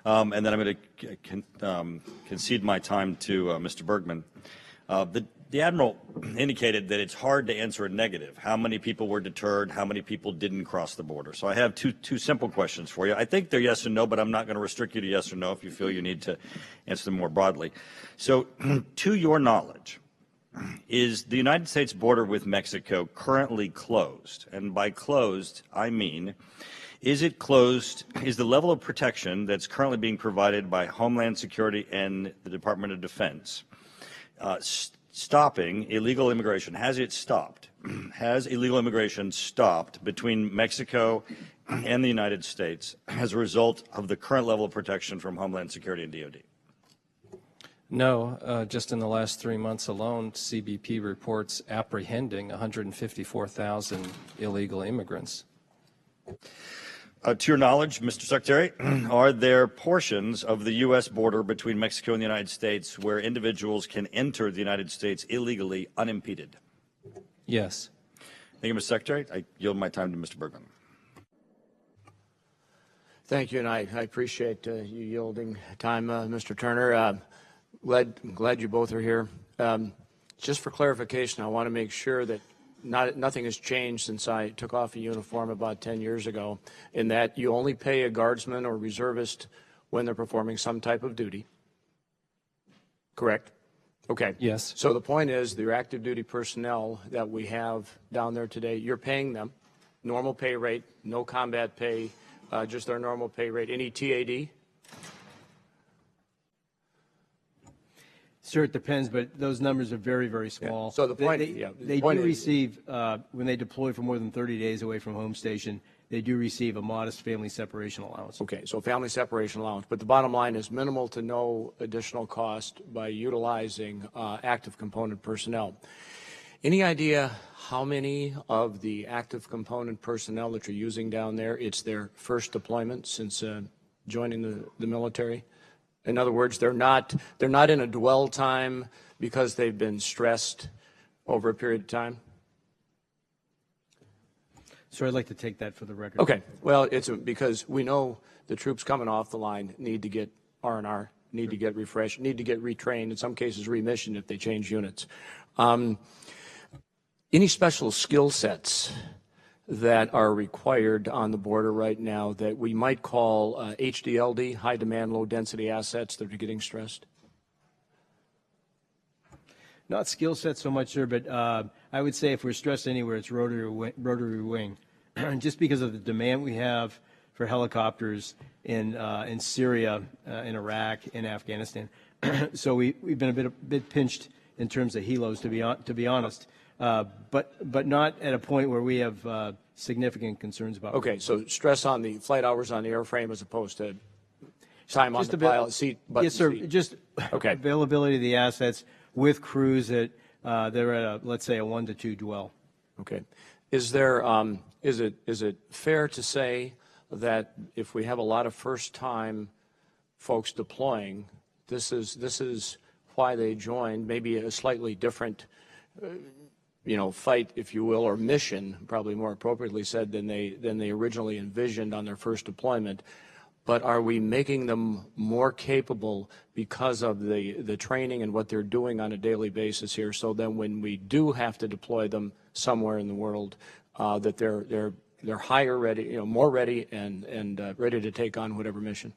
and then I'm going to concede my time to Mr. Bergman. The Admiral indicated that it's hard to answer a negative. How many people were deterred? How many people didn't cross the border? So I have two simple questions for you. I think they're yes or no, but I'm not going to restrict you to yes or no if you feel you need to answer them more broadly. So to your knowledge, is the United States border with Mexico currently closed? And by closed, I mean, is it closed? Is the level of protection that's currently being provided by Homeland Security and the Department of Defense stopping illegal immigration? Has it stopped? Has illegal immigration stopped between Mexico and the United States as a result of the current level of protection from Homeland Security and DOD? No, just in the last 3 months alone, CBP reports apprehending 154,000 illegal immigrants. To your knowledge, Mr. Secretary, are there portions of the U.S. border between Mexico and the United States where individuals can enter the United States illegally unimpeded? Yes. Thank you, Mr. Secretary. I yield my time to Mr. Bergman. Thank you, and I appreciate you yielding time, Mr. Turner. Glad you both are here. Just for clarification, I want to make sure that nothing has changed since I took off a uniform about 10 years ago, in that you only pay a guardsman or reservist when they're performing some type of duty. Correct? Okay. Yes. So the point is, the active duty personnel that we have down there today, you're paying them normal pay rate, no combat pay, just their normal pay rate. Any TAD? Sir, it depends, but those numbers are very, very small. Yeah. So the point, they do receive, when they deploy for more than 30 days away from home station, they do receive a modest family separation allowance. Okay, so family separation allowance. But the bottom line is minimal to no additional cost by utilizing active component personnel. Any idea how many of the active component personnel that you're using down there, it's their first deployment since joining the military? In other words, they're not in a dwell time because they've been stressed over a period of time? So I'd like to take that for the record. Okay. Well, it's because we know the troops coming off the line need to get R&R, need to get refreshed, need to get retrained, in some cases remissioned if they change units. Any special skill sets that are required on the border right now that we might call HDLD, high demand, low density assets that are getting stressed? Not skill set so much, sir, but I would say if we're stressed anywhere, it's rotary wing. Just because of the demand we have for helicopters in Syria, in Iraq, in Afghanistan. So we've been a bit pinched in terms of helos, to be honest. But not at a point where we have significant concerns about. Okay, so stress on the flight hours on the airframe as opposed to time on the pilot seat. Yes, sir. Seat. Just okay. Availability of the assets with crews that they're at let's say a 1 to 2 dwell. Okay. Is there is it fair to say that if we have a lot of first-time folks deploying, this is why they joined, maybe a slightly different fight, if you will, or mission, probably more appropriately said, than they originally envisioned on their first deployment. But are we making them more capable because of the training and what they're doing on a daily basis here, so then when we do have to deploy them somewhere in the world, that they're higher ready, more ready and ready to take on whatever mission?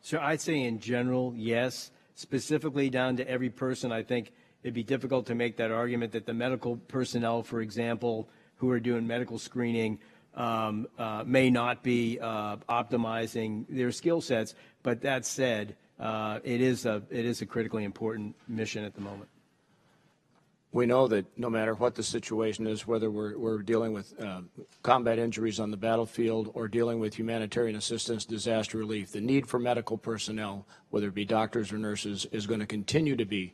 So I'd say in general, yes. Specifically down to every person, I think it'd be difficult to make that argument that the medical personnel, for example, who are doing medical screening, may not be optimizing their skill sets. But that said, it is a critically important mission at the moment. We know that no matter what the situation is, whether we're dealing with combat injuries on the battlefield or dealing with humanitarian assistance, disaster relief, the need for medical personnel, whether it be doctors or nurses, is going to continue to be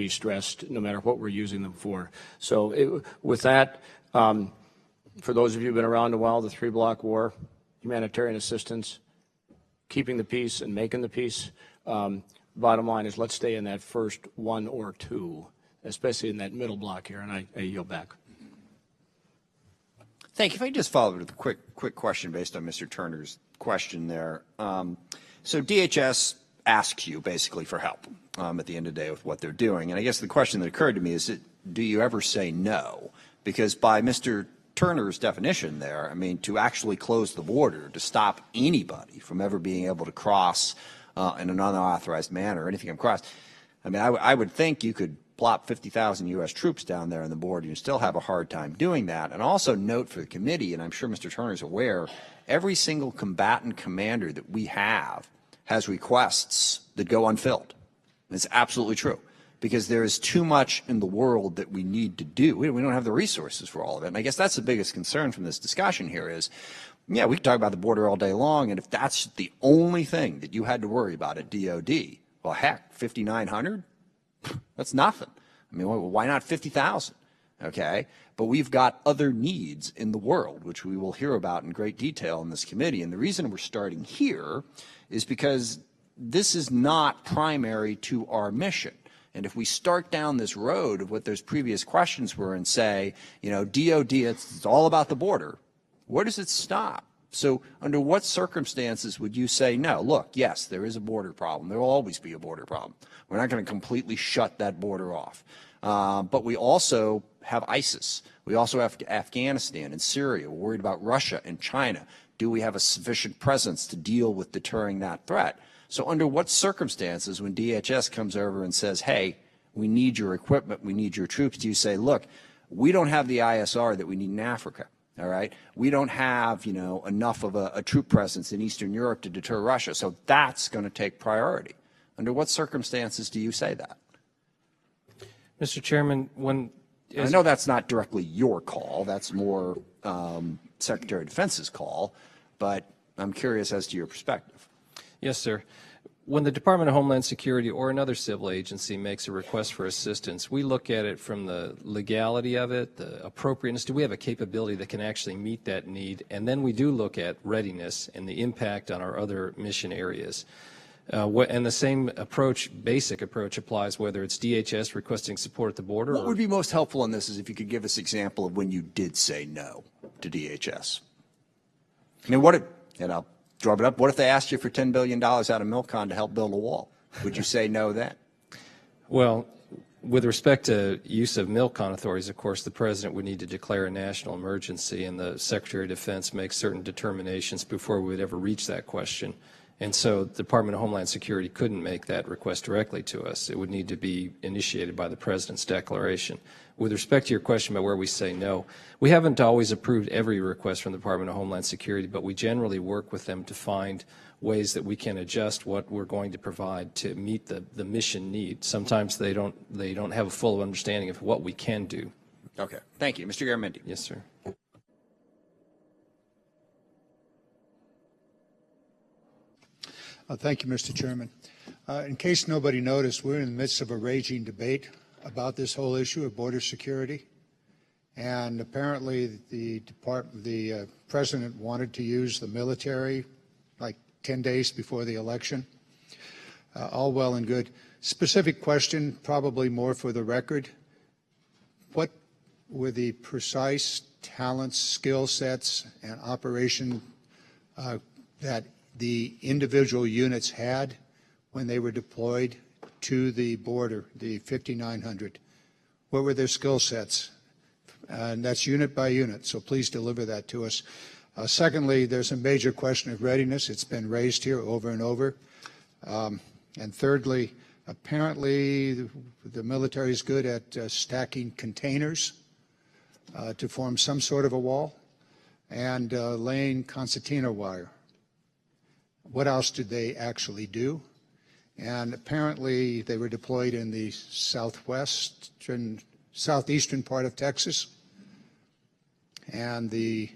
stressed no matter what we're using them for. So with that, for those of you who've been around a while, the 3-block war, humanitarian assistance, keeping the peace and making the peace, Bottom line is, let's stay in that first one or two, especially in that middle block here, and I yield back. Thank you. If I could just follow up with a quick question based on Mr. Turner's question there. So DHS asks you basically for help at the end of the day with what they're doing. And I guess the question that occurred to me is, do you ever say no? Because by Mr. Turner's definition there, I mean, to actually close the border, to stop anybody from ever being able to cross in an unauthorized manner or anything across, I mean, I would think you could plop 50,000 U.S. troops down there on the border. You still have a hard time doing that. And also note for the committee, and I'm sure Mr. Turner's aware, every single combatant commander that we have has requests that go unfilled. It's absolutely true, because there is too much in the world that we need to do. We don't have the resources for all of it. And I guess that's the biggest concern from this discussion here is, yeah, we can talk about the border all day long, and if that's the only thing that you had to worry about at DOD, well, heck, 5,900? That's nothing. I mean, why not 50,000? Okay? But we've got other needs in the world, which we will hear about in great detail in this committee. And the reason we're starting here is because this is not primary to our mission. And if we start down this road of what those previous questions were and say, you know, DOD, it's all about the border, where does it stop? So under what circumstances would you say, no, look, yes, there is a border problem. There will always be a border problem. We're not going to completely shut that border off. But we also have ISIS. We also have Afghanistan and Syria. We're worried about Russia and China. Do we have a sufficient presence to deal with deterring that threat? So under what circumstances, when DHS comes over and says, hey, we need your equipment, we need your troops, do you say, look, we don't have the ISR that we need in Africa? All right. We don't have, you know, enough of a troop presence in Eastern Europe to deter Russia. So that's going to take priority. Under what circumstances do you say that? Mr. Chairman, I know that's not directly your call. That's more Secretary of Defense's call. But I'm curious as to your perspective. Yes, sir. When the Department of Homeland Security or another civil agency makes a request for assistance, we look at it from the legality of it, the appropriateness. Do we have a capability that can actually meet that need? And then we do look at readiness and the impact on our other mission areas. And the same approach, basic approach, applies whether it's DHS requesting support at the border. What would be most helpful in this is if you could give us an example of when you did say no to DHS. I mean, and I'll drop it up. What if they asked you for $10 billion out of Milcon to help build a wall? Would you say no then? Well, with respect to use of Milcon authorities, of course, the President would need to declare a national emergency, and the Secretary of Defense makes certain determinations before we would ever reach that question. And so the Department of Homeland Security couldn't make that request directly to us. It would need to be initiated by the President's declaration. With respect to your question about where we say no, we haven't always approved every request from the Department of Homeland Security, but we generally work with them to find ways that we can adjust what we're going to provide to meet the mission need. Sometimes they don't have a full understanding of what we can do. Okay. Thank you. Mr. Garamendi. Yes, sir. Thank you, Mr. Chairman. In case nobody noticed, we're in the midst of a raging debate about this whole issue of border security. And apparently the President wanted to use the military like 10 days before the election. All well and good. Specific question, probably more for the record. What were the precise talents, skill sets, and operation that the individual units had when they were deployed to the border, the 5,900? What were their skill sets? And that's unit by unit, so please deliver that to us. Secondly, there's a major question of readiness. It's been raised here over and over. And thirdly, apparently the military is good at stacking containers to form some sort of a wall and laying concertina wire. What else did they actually do? And apparently they were deployed in the southeastern part of Texas, and the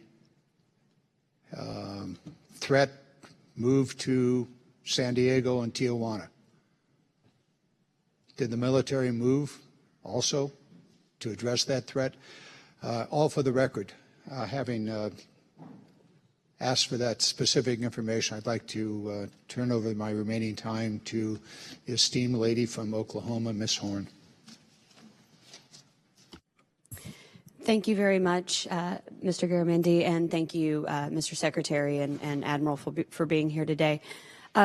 threat moved to San Diego and Tijuana. Did the military move also to address that threat? All for the record, having ask for that specific information, I'd like to turn over my remaining time to the esteemed lady from Oklahoma, Ms. Horn. Thank you very much, Mr. Garamendi, and thank you, Mr. Secretary and Admiral, for being here today.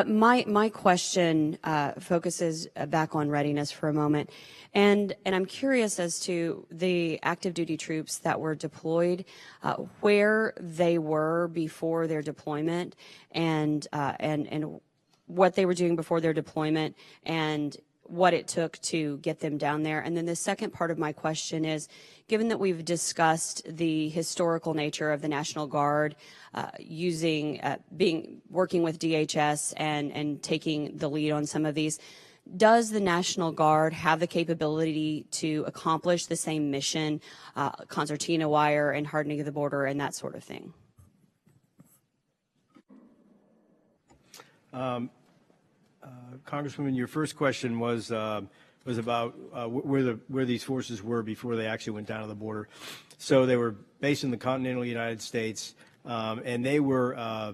My question focuses back on readiness for a moment, and I'm curious as to the active duty troops that were deployed, where they were before their deployment, and what they were doing before their deployment, and what it took to get them down there. And then the second part of my question is, given that we've discussed the historical nature of the National Guard working with DHS and taking the lead on some of these, does the National Guard have the capability to accomplish the same mission, concertina wire and hardening of the border and that sort of thing? Congresswoman, your first question was about where these forces were before they actually went down to the border. So they were based in the continental United States, and they were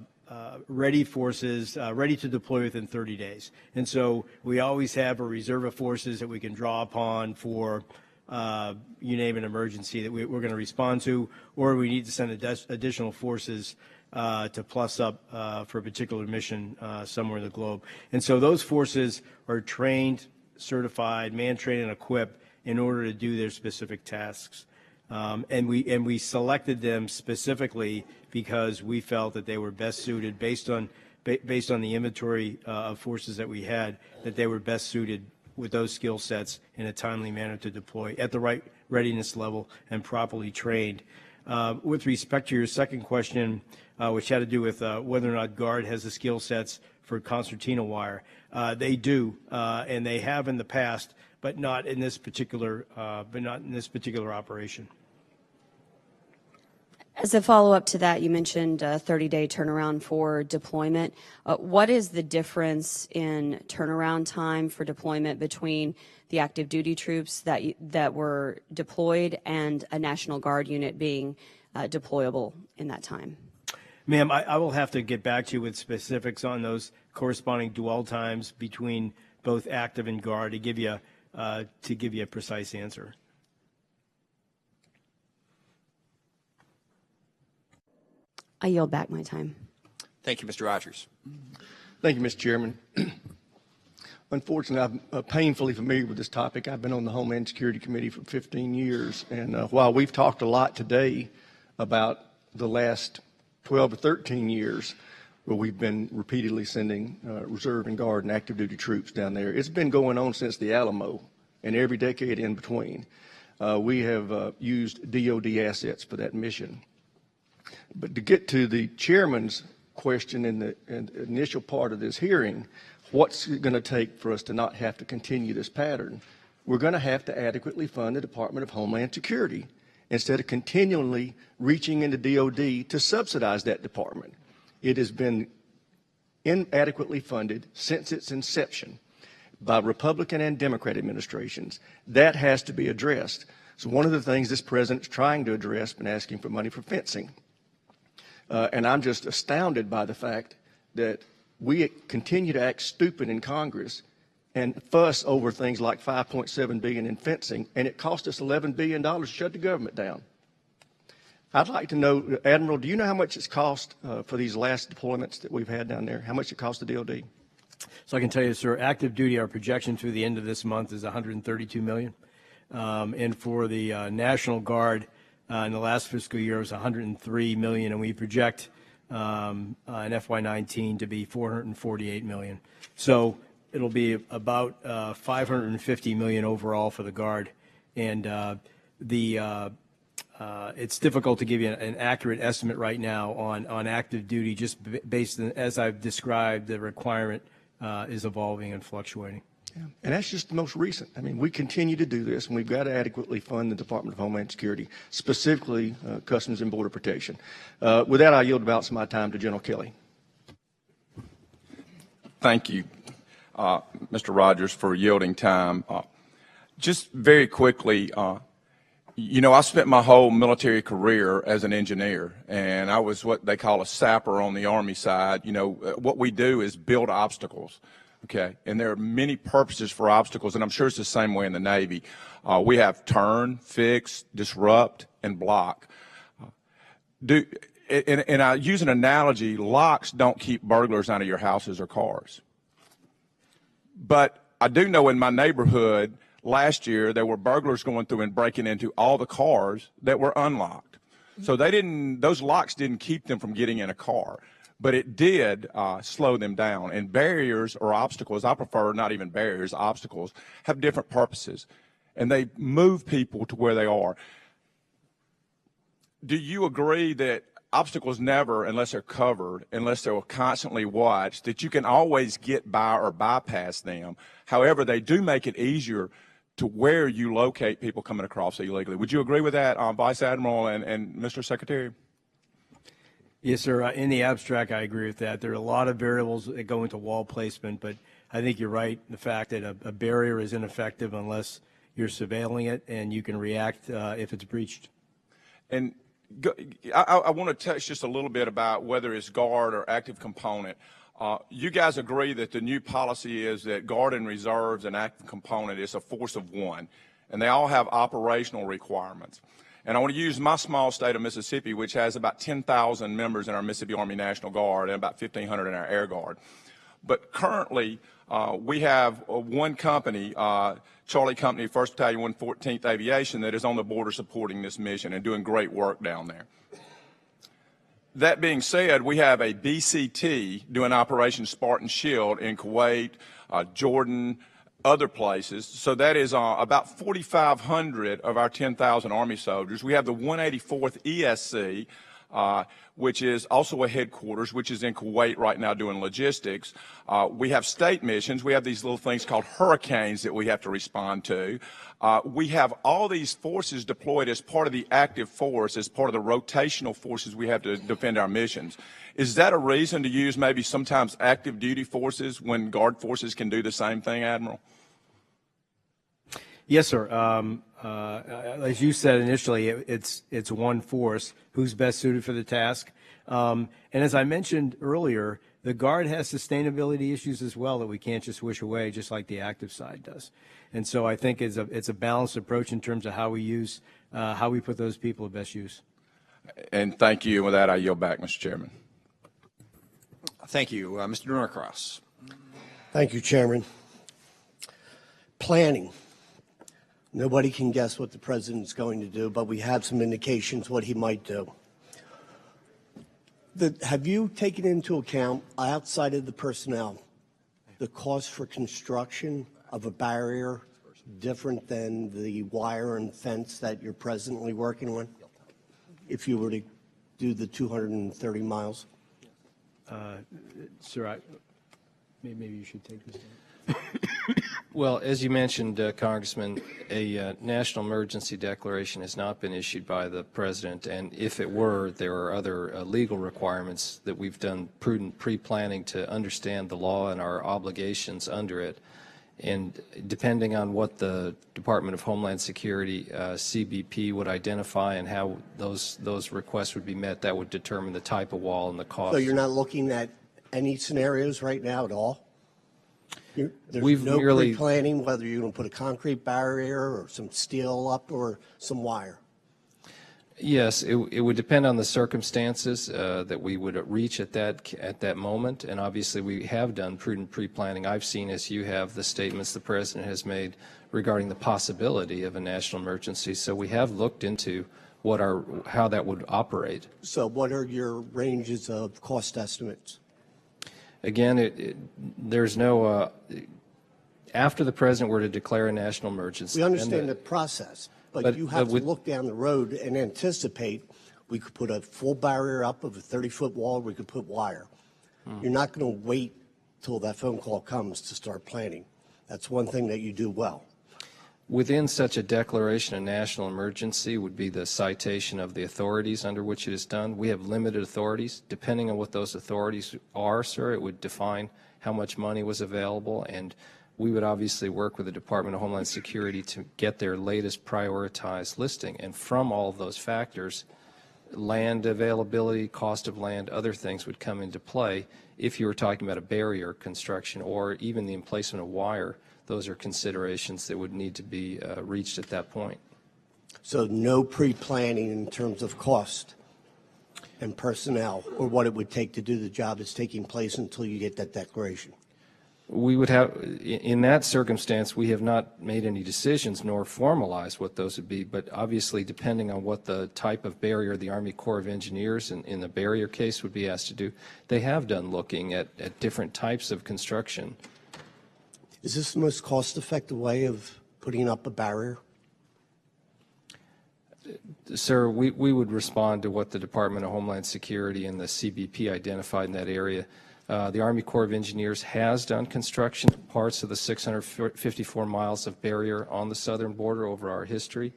ready forces, ready to deploy within 30 days. And so we always have a reserve of forces that we can draw upon for you name an emergency that we're going to respond to, or we need to send additional forces to plus up for a particular mission somewhere in the globe. And so those forces are trained, certified, man-trained, and equipped in order to do their specific tasks. And we selected them specifically because we felt that they were best suited, based on the inventory of forces that we had, that they were best suited with those skill sets in a timely manner to deploy at the right readiness level and properly trained. With respect to your second question, which had to do with whether or not Guard has the skill sets for concertina wire, they do, and they have in the past, but not in this particular operation. As a follow-up to that, you mentioned a 30-day turnaround for deployment. What is the difference in turnaround time for deployment between the active duty troops that were deployed and a National Guard unit being deployable in that time? Ma'am, I will have to get back to you with specifics on those corresponding dwell times between both active and Guard to give you a precise answer. I yield back my time. Thank you, Mr. Rogers. Thank you, Mr. Chairman. Unfortunately, I'm painfully familiar with this topic. I've been on the Homeland Security Committee for 15 years, and while we've talked a lot today about the last 12 to 13 years where we've been repeatedly sending reserve and Guard and active duty troops down there, it's been going on since the Alamo and every decade in between. We have used DOD assets for that mission. But to get to the chairman's question in the initial part of this hearing, what's it going to take for us to not have to continue this pattern? We're going to have to adequately fund the Department of Homeland Security instead of continually reaching into DOD to subsidize that department. It has been inadequately funded since its inception by Republican and Democrat administrations. That has to be addressed. So one of the things this president's trying to address has been asking for money for fencing. And I'm just astounded by the fact that we continue to act stupid in Congress and fuss over things like $5.7 billion in fencing, and it cost us $11 billion to shut the government down. I'd like to know, Admiral, do you know how much it's cost for these last deployments that we've had down there? How much it cost the DOD? So I can tell you, sir, active duty, our projection through the end of this month is $132 million. And for the National Guard, in the last fiscal year, it was $103 million, and we project in FY19 to be $448 million. So it'll be about $550 million overall for the Guard. And it's difficult to give you an accurate estimate right now on active duty, just based on, as I've described, the requirement is evolving and fluctuating. Yeah. And that's just the most recent. I mean, we continue to do this, and we've got to adequately fund the Department of Homeland Security, specifically Customs and Border Protection. With that, I yield about my time to General Kelly. Thank you, Mr. Rogers, for yielding time. Just very quickly, You know, I spent my whole military career as an engineer, and I was what they call a sapper on the Army side. You know, what we do is build obstacles, okay? And there are many purposes for obstacles, and I'm sure it's the same way in the Navy. We have turn, fix, disrupt, and block. And I use an analogy, locks don't keep burglars out of your houses or cars. But I do know in my neighborhood, last year, there were burglars going through and breaking into all the cars that were unlocked. So those locks didn't keep them from getting in a car, but it did slow them down. And barriers or obstacles, I prefer not even barriers, obstacles, have different purposes. And they move people to where they are. Do you agree that obstacles never, unless they're covered, unless they're constantly watched, that you can always get by or bypass them? However, they do make it easier to where you locate people coming across illegally. Would you agree with that, Vice Admiral and Mr. Secretary? Yes, sir. In the abstract, I agree with that. There are a lot of variables that go into wall placement, but I think you're right in the fact that a barrier is ineffective unless you're surveilling it and you can react if it's breached. And I want to touch just a little bit about whether it's guard or active component. You guys agree that the new policy is that guard and reserves and active component is a force of one, and they all have operational requirements. And I want to use my small state of Mississippi, which has about 10,000 members in our Mississippi Army National Guard and about 1,500 in our Air Guard. But currently, we have one company, Charlie Company, 1st Battalion, 114th Aviation, that is on the border supporting this mission and doing great work down there. That being said, we have a BCT doing Operation Spartan Shield in Kuwait, Jordan, other places. So that is about 4,500 of our 10,000 Army soldiers. We have the 184th ESC, which is also a headquarters, which is in Kuwait right now doing logistics. We have state missions. We have these little things called hurricanes that we have to respond to. We have all these forces deployed as part of the active force, as part of the rotational forces we have to defend our missions. Is that a reason to use maybe sometimes active duty forces when guard forces can do the same thing, Admiral? Yes, sir. As you said initially, it's one force who's best suited for the task. And as I mentioned earlier, the Guard has sustainability issues as well that we can't just wish away, just like the active side does. And so I think it's a balanced approach in terms of how we put those people to best use. And thank you. And with that, I yield back, Mr. Chairman. Thank you. Mr. Norcross. Thank you, Chairman. Planning. Nobody can guess what the president's going to do, but we have some indications what he might do. Have you taken into account, outside of the personnel, the cost for construction of a barrier different than the wire and fence that you're presently working on, if you were to do the 230 miles? Sir, maybe you should take this down. Well, as you mentioned, Congressman, a national emergency declaration has not been issued by the President, and if it were, there are other legal requirements that we've done prudent pre-planning to understand the law and our obligations under it. And depending on what the Department of Homeland Security, CBP, would identify and how those requests would be met, that would determine the type of wall and the cost. So you're not looking at any scenarios right now at all? We've no merely pre-planning whether you're going to put a concrete barrier or some steel up or some wire? Yes, it would depend on the circumstances that we would reach at that moment, and obviously we have done prudent pre-planning. I've seen, as you have, the statements the President has made regarding the possibility of a national emergency, so we have looked into how that would operate. So what are your ranges of cost estimates? Again, there's no, after the President were to declare a national emergency. We understand the process, but you have to look down the road and anticipate. We could put a full barrier up of a 30-foot wall, we could put wire. You're not going to wait till that phone call comes to start planning. That's one thing that you do well. Within such a declaration, a national emergency would be the citation of the authorities under which it is done. We have limited authorities. Depending on what those authorities are, sir, it would define how much money was available and we would obviously work with the Department of Homeland Security to get their latest prioritized listing. And from all of those factors, land availability, cost of land, other things would come into play. If you were talking about a barrier construction or even the emplacement of wire, those are considerations that would need to be reached at that point. So no pre-planning in terms of cost and personnel or what it would take to do the job is taking place until you get that declaration? We would have, in that circumstance, we have not made any decisions nor formalized what those would be, but obviously depending on what the type of barrier the Army Corps of Engineers in the barrier case would be asked to do, they have done looking at different types of construction. Is this the most cost-effective way of putting up a barrier? Sir, we would respond to what the Department of Homeland Security and the CBP identified in that area. The Army Corps of Engineers has done construction parts of the 654 miles of barrier on the southern border over our history,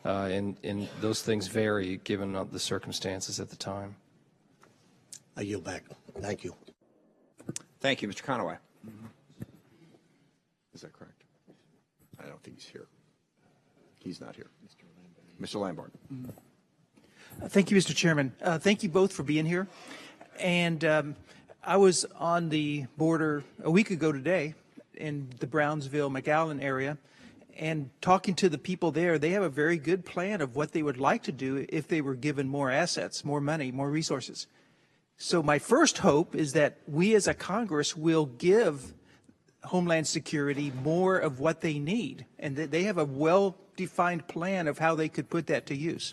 and those things vary given the circumstances at the time. I yield back. Thank you. Thank you, Mr. Conaway. Is that correct? I don't think he's here. He's not here. Mr. Lamborn. Thank you, Mr. Chairman. Thank you both for being here. And I was on the border a week ago today in the Brownsville-McAllen area, and talking to the people there, they have a very good plan of what they would like to do if they were given more assets, more money, more resources. So my first hope is that we as a Congress will give Homeland Security more of what they need, and that they have a well-defined plan of how they could put that to use.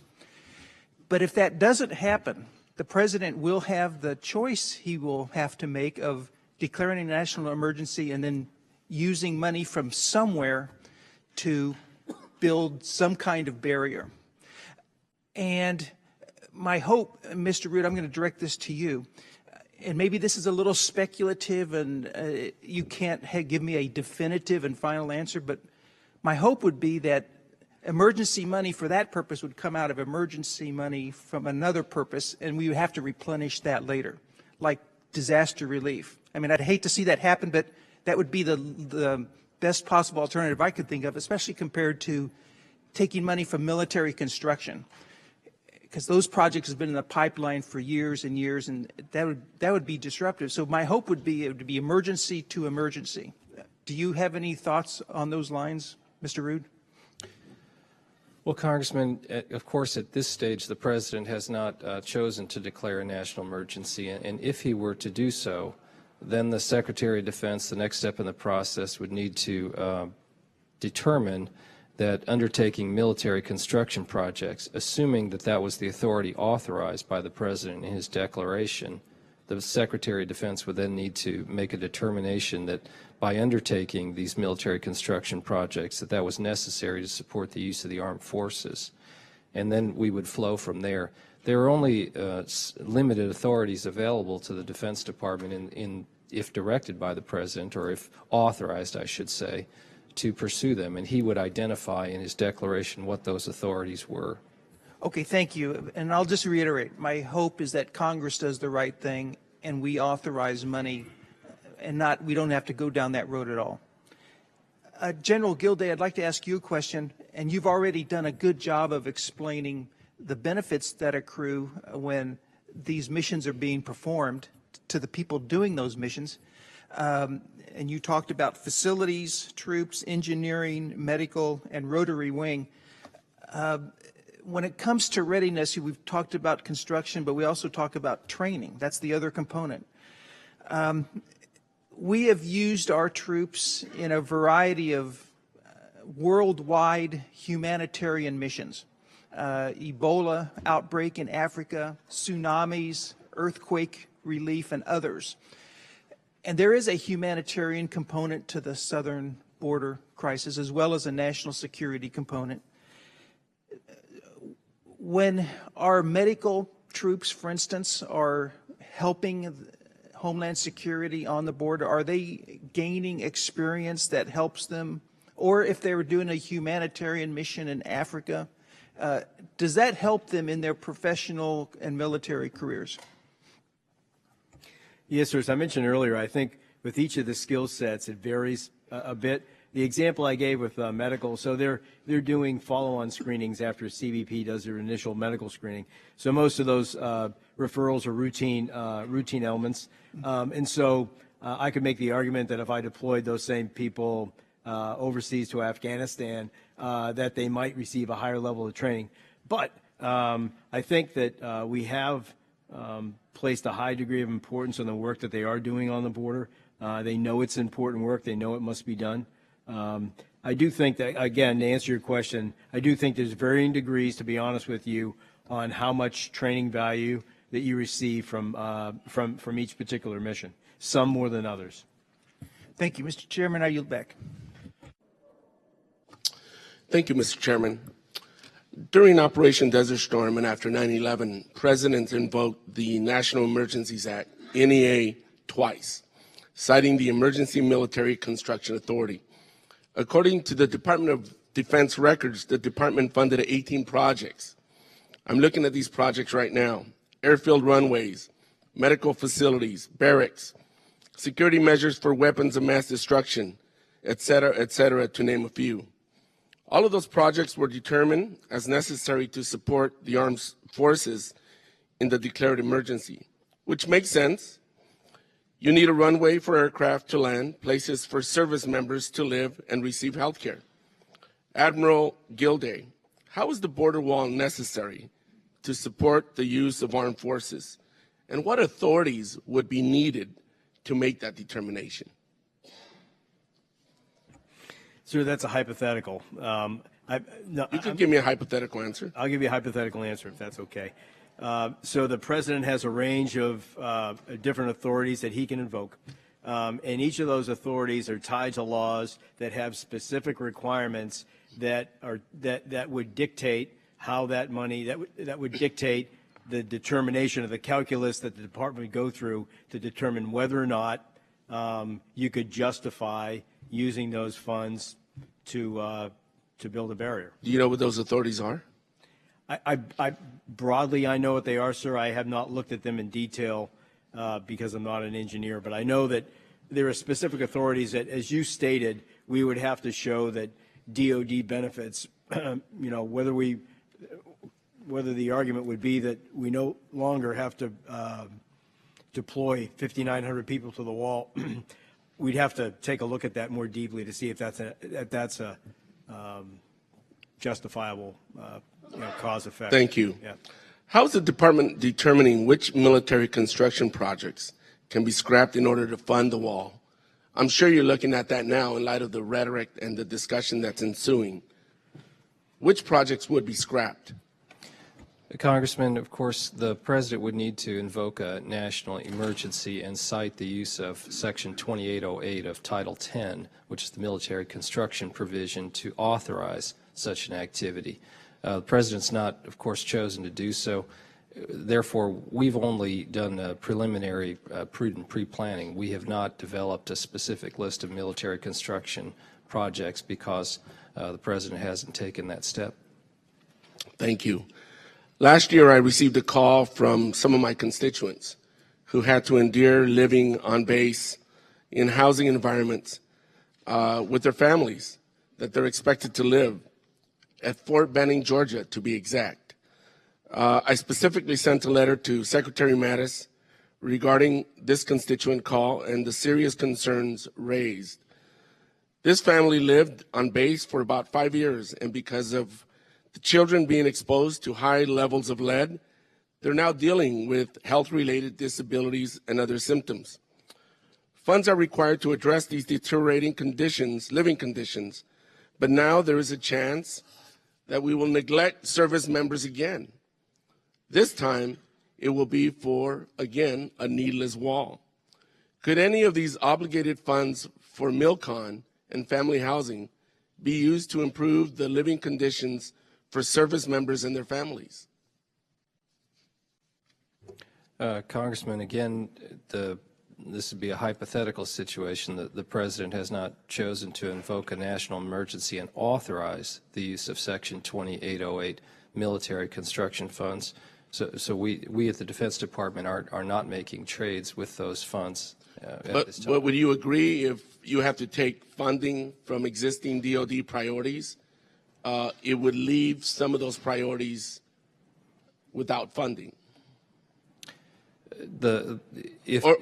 But if that doesn't happen, the President will have the choice he will have to make of declaring a national emergency and then using money from somewhere to build some kind of barrier. And my hope, Mr. Rood, I'm going to direct this to you, and maybe this is a little speculative and you can't give me a definitive and final answer, but my hope would be that emergency money for that purpose would come out of emergency money from another purpose, and we would have to replenish that later, like disaster relief. I mean, I'd hate to see that happen, but that would be the best possible alternative I could think of, especially compared to taking money from military construction, because those projects have been in the pipeline for years and years, and that would be disruptive. So my hope would be it would be emergency to emergency. Do you have any thoughts on those lines, Mr. Rood? Well, Congressman, of course, at this stage, the President has not chosen to declare a national emergency, and if he were to do so, then the Secretary of Defense, the next step in the process, would need to determine that undertaking military construction projects, assuming that that was the authority authorized by the President in his declaration, the Secretary of Defense would then need to make a determination that by undertaking these military construction projects that was necessary to support the use of the armed forces. And then we would flow from there. There are only limited authorities available to the Defense Department if directed by the President, or if authorized, I should say, to pursue them. And he would identify in his declaration what those authorities were. Okay, thank you. And I'll just reiterate, my hope is that Congress does the right thing and we authorize money and we don't have to go down that road at all. General Gilday, I'd like to ask you a question, and you've already done a good job of explaining the benefits that accrue when these missions are being performed to the people doing those missions. And you talked about facilities, troops, engineering, medical, and rotary wing. When it comes to readiness, we've talked about construction, but we also talk about training. That's the other component. We have used our troops in a variety of worldwide humanitarian missions. Ebola outbreak in Africa, tsunamis, earthquake relief, and others. And there is a humanitarian component to the southern border crisis, as well as a national security component. When our medical troops, for instance, are helping Homeland Security on the border, are they gaining experience that helps them? Or if they were doing a humanitarian mission in Africa, does that help them in their professional and military careers? Yes, sir. As I mentioned earlier, I think with each of the skill sets, it varies a bit. The example I gave with medical, so they're doing follow-on screenings after CBP does their initial medical screening. So most of those referrals are routine elements, and so I could make the argument that if I deployed those same people overseas to Afghanistan, that they might receive a higher level of training. But I think that we have placed a high degree of importance on the work that they are doing on the border. They know it's important work. They know it must be done. I do think that, again, to answer your question, I do think there's varying degrees, to be honest with you, on how much training value that you receive from each particular mission, some more than others. Thank you, Mr. Chairman. I yield back. Thank you, Mr. Chairman. During Operation Desert Storm and after 9/11, President invoked the National Emergencies Act, NEA, twice, citing the Emergency Military Construction Authority. According to the Department of Defense records, the department funded 18 projects. I'm looking at these projects right now: airfield runways, medical facilities, barracks, security measures for weapons of mass destruction, et cetera, to name a few. All of those projects were determined as necessary to support the armed forces in the declared emergency, which makes sense. You need a runway for aircraft to land, places for service members to live and receive health care. Admiral Gilday, how is the border wall necessary to support the use of armed forces? And what authorities would be needed to make that determination? Sir, that's a hypothetical. You could give me a hypothetical answer. I'll give you a hypothetical answer if that's okay. So the president has a range of different authorities that he can invoke, and each of those authorities are tied to laws that have specific requirements that would dictate how that money that would dictate the determination of the calculus that the department would go through to determine whether or not you could justify using those funds to build a barrier. Do you know what those authorities are? I broadly, I know what they are, sir. I have not looked at them in detail because I'm not an engineer, but I know that there are specific authorities that, as you stated, we would have to show that DOD benefits, whether the argument would be that we no longer have to deploy 5,900 people to the wall. We'd have to take a look at that more deeply to see if that's a justifiable cause effect. Thank you. Yeah. How is the department determining which military construction projects can be scrapped in order to fund the wall? I'm sure you're looking at that now in light of the rhetoric and the discussion that's ensuing. Which projects would be scrapped? Congressman, of course, the president would need to invoke a national emergency and cite the use of Section 2808 of Title 10, which is the military construction provision, to authorize such an activity. The president's not, of course, chosen to do so. Therefore, we've only done preliminary prudent pre-planning. We have not developed a specific list of military construction projects because the president hasn't taken that step. Thank you. Last year, I received a call from some of my constituents who had to endure living on base in housing environments with their families that they're expected to live at Fort Benning, Georgia, to be exact. I specifically sent a letter to Secretary Mattis regarding this constituent call and the serious concerns raised. This family lived on base for about 5 years, and because of the children being exposed to high levels of lead, they're now dealing with health-related disabilities and other symptoms. Funds are required to address these deteriorating conditions, living conditions, but now there is a chance that we will neglect service members again. This time, it will be for, again, a needless wall. Could any of these obligated funds for MILCON and family housing be used to improve the living conditions for service members and their families? Congressman, again, this would be a hypothetical situation. The president has not chosen to invoke a national emergency and authorize the use of Section 2808 military construction funds. So we at the Defense Department are not making trades with those funds. at this time. But would you agree if you have to take funding from existing DoD priorities, it would leave some of those priorities without funding?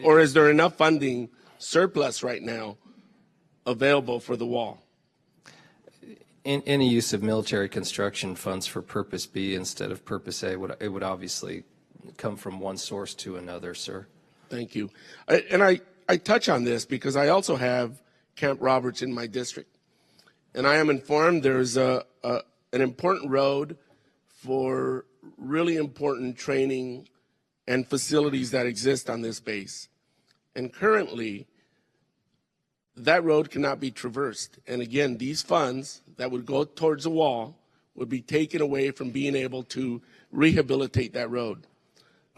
Or is there enough funding surplus right now available for the wall? Any use of military construction funds for Purpose B instead of Purpose A would obviously come from one source to another, sir. Thank you. I touch on this because I also have Camp Roberts in my district, and I am informed there's an important road for really important training and facilities that exist on this base. And currently, that road cannot be traversed. And again, these funds that would go towards the wall would be taken away from being able to rehabilitate that road.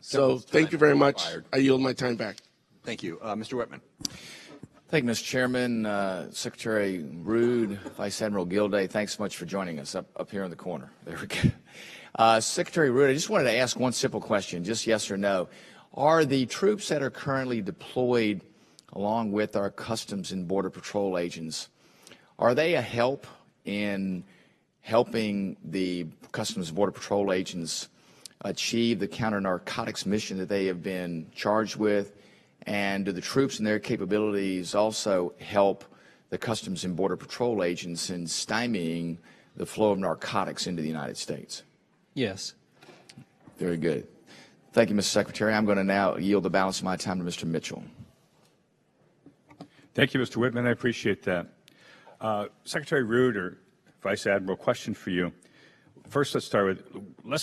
So thank you very much. I yield my time back. Thank you. Mr. Whitman. Thank you, Mr. Chairman. Secretary Rood, Vice Admiral Gilday, thanks so much for joining us up here in the corner. There we go. Secretary Rood, I just wanted to ask one simple question, just yes or no. Are the troops that are currently deployed along with our Customs and Border Patrol agents, are they a help in helping the Customs and Border Patrol agents achieve the counter-narcotics mission that they have been charged with? And do the troops and their capabilities also help the Customs and Border Patrol agents in stymieing the flow of narcotics into the United States? Yes. Very good. Thank you, Mr. Secretary. I'm going to now yield the balance of my time to Mr. Mitchell. Thank you, Mr. Whitman. I appreciate that. Secretary Rood or Vice Admiral, question for you. First, let's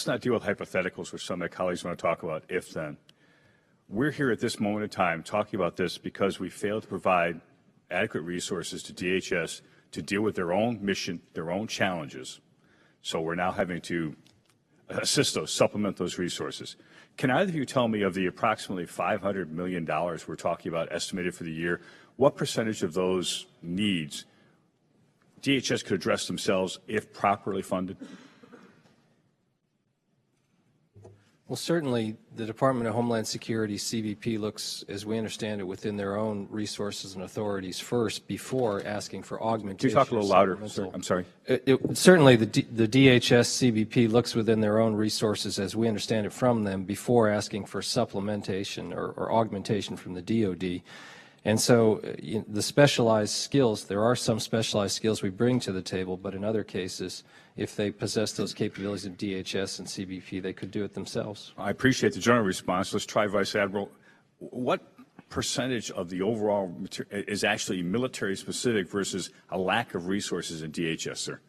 not deal with hypotheticals, which some of my colleagues want to talk about, if then. We're here at this moment in time talking about this because we failed to provide adequate resources to DHS to deal with their own mission, their own challenges. So we're now having to assist those, supplement those resources. Can either of you tell me of the approximately $500 million we're talking about estimated for the year, what percentage of those needs DHS could address themselves if properly funded? Well, certainly the Department of Homeland Security, CBP, looks, as we understand it, within their own resources and authorities first before asking for augmentation. Can you talk a little louder, sir? I'm sorry. Certainly the DHS, CBP looks within their own resources, as we understand it from them, before asking for supplementation or augmentation from the DOD. And so the specialized skills, there are some specialized skills we bring to the table, but in other cases, if they possess those capabilities of DHS and CBP, they could do it themselves. I appreciate the general response. Let's try Vice Admiral. What percentage of the overall is actually military specific versus a lack of resources in DHS, sir?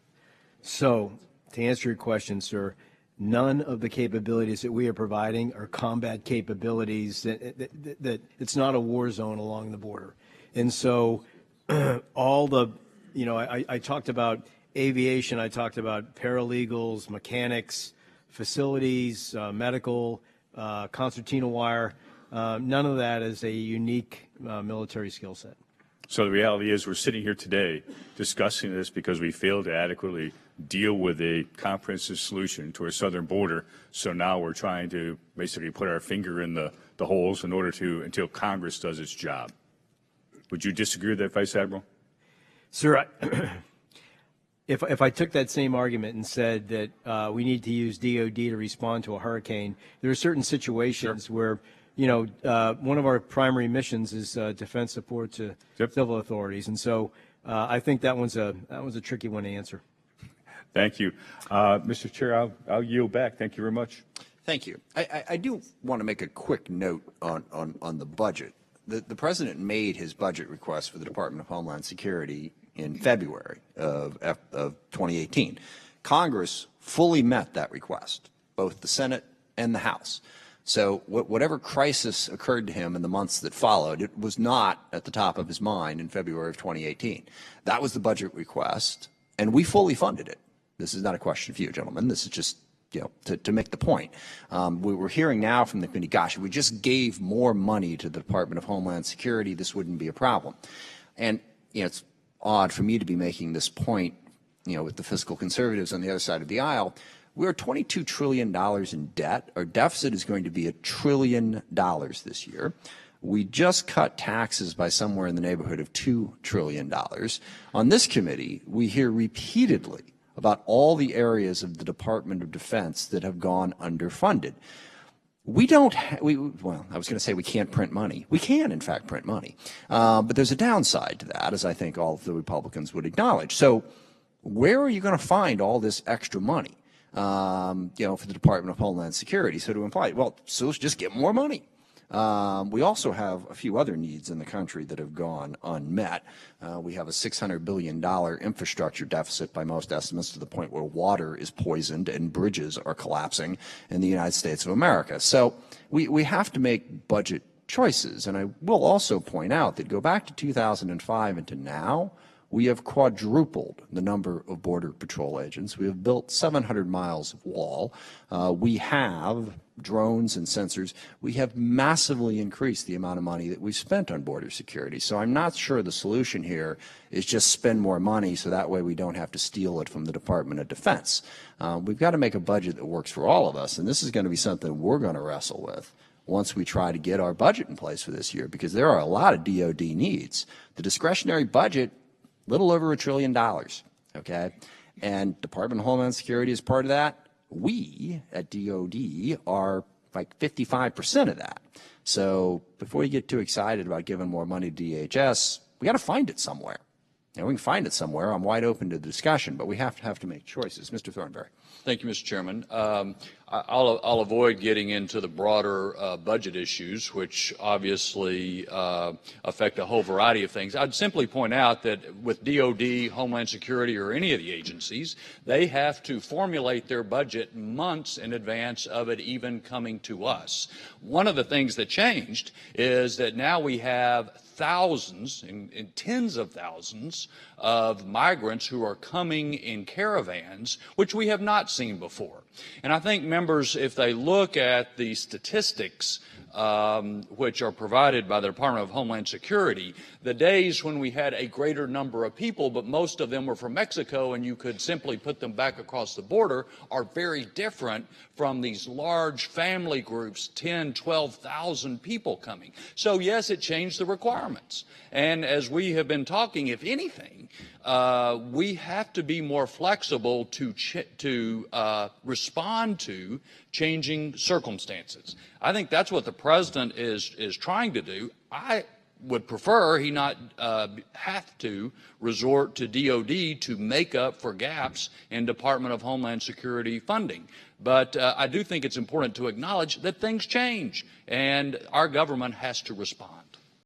So, to answer your question, sir, none of the capabilities that we are providing are combat capabilities that it's not a war zone along the border. And so all the, I talked about aviation, I talked about paralegals, mechanics, facilities, medical, concertina wire. None of that is a unique military skill set. So the reality is we're sitting here today discussing this because we failed to adequately deal with a comprehensive solution to our southern border. So now we're trying to basically put our finger in the holes in order to, until Congress does its job. Would you disagree with that, Vice Admiral? Sir, if I took that same argument and said that we need to use DOD to respond to a hurricane, there are certain situations where one of our primary missions is defense support to civil authorities, and so I think that was a tricky one to answer. Thank you, Mr. Chair. I'll yield back. Thank you very much. Thank you. I do want to make a quick note on the budget. The president made his budget request for the Department of Homeland Security in February of 2018. Congress fully met that request, both the Senate and the House. So whatever crisis occurred to him in the months that followed, it was not at the top of his mind in February of 2018. That was the budget request, and we fully funded it. This is not a question for you, gentlemen. This is just to make the point. We're hearing now from the committee, gosh, if we just gave more money to the Department of Homeland Security, this wouldn't be a problem. And it's odd for me to be making this point, with the fiscal conservatives on the other side of the aisle. We're $22 trillion in debt. Our deficit is going to be $1 trillion this year. We just cut taxes by somewhere in the neighborhood of $2 trillion. On this committee, we hear repeatedly about all the areas of the Department of Defense that have gone underfunded. We don't, well, I was going to say we can't print money. We can, in fact, print money. But there's a downside to that, as I think all of the Republicans would acknowledge. So where are you going to find all this extra money, for the Department of Homeland Security? So to imply, well, so just get more money. We also have a few other needs in the country that have gone unmet. We have a $600 billion infrastructure deficit by most estimates, to the point where water is poisoned and bridges are collapsing in the United States of America. So we have to make budget choices. And I will also point out that go back to 2005 and to now, we have quadrupled the number of Border Patrol agents. We have built 700 miles of wall. We have drones and sensors. We have massively increased the amount of money that we've spent on border security. So I'm not sure the solution here is just spend more money so that way we don't have to steal it from the Department of Defense. We've got to make a budget that works for all of us, and this is going to be something we're going to wrestle with once we try to get our budget in place for this year, because there are a lot of DOD needs. The discretionary budget, little over $1 trillion, okay? And Department of Homeland Security is part of that. We at DOD are like 55% of that. So before you get too excited about giving more money to DHS, we got to find it somewhere. We can find it somewhere. I'm wide open to the discussion, but we have to make choices. Mr. Thornberry. Thank you, Mr. Chairman. I'll avoid getting into the broader budget issues, which obviously affect a whole variety of things. I'd simply point out that with DOD, Homeland Security, or any of the agencies, they have to formulate their budget months in advance of it even coming to us. One of the things that changed is that now we have thousands and tens of thousands of migrants who are coming in caravans, which we have not seen before. And I think members, if they look at the statistics which are provided by the Department of Homeland Security, the days when we had a greater number of people, but most of them were from Mexico and you could simply put them back across the border, are very different from these large family groups, 10, 12,000 people coming. So yes, it changed the requirements. And as we have been talking, if anything, we have to be more flexible to respond to changing circumstances. I think that's what the president is trying to do. I would prefer he not have to resort to DOD to make up for gaps in Department of Homeland Security funding. But I do think it's important to acknowledge that things change, and our government has to respond.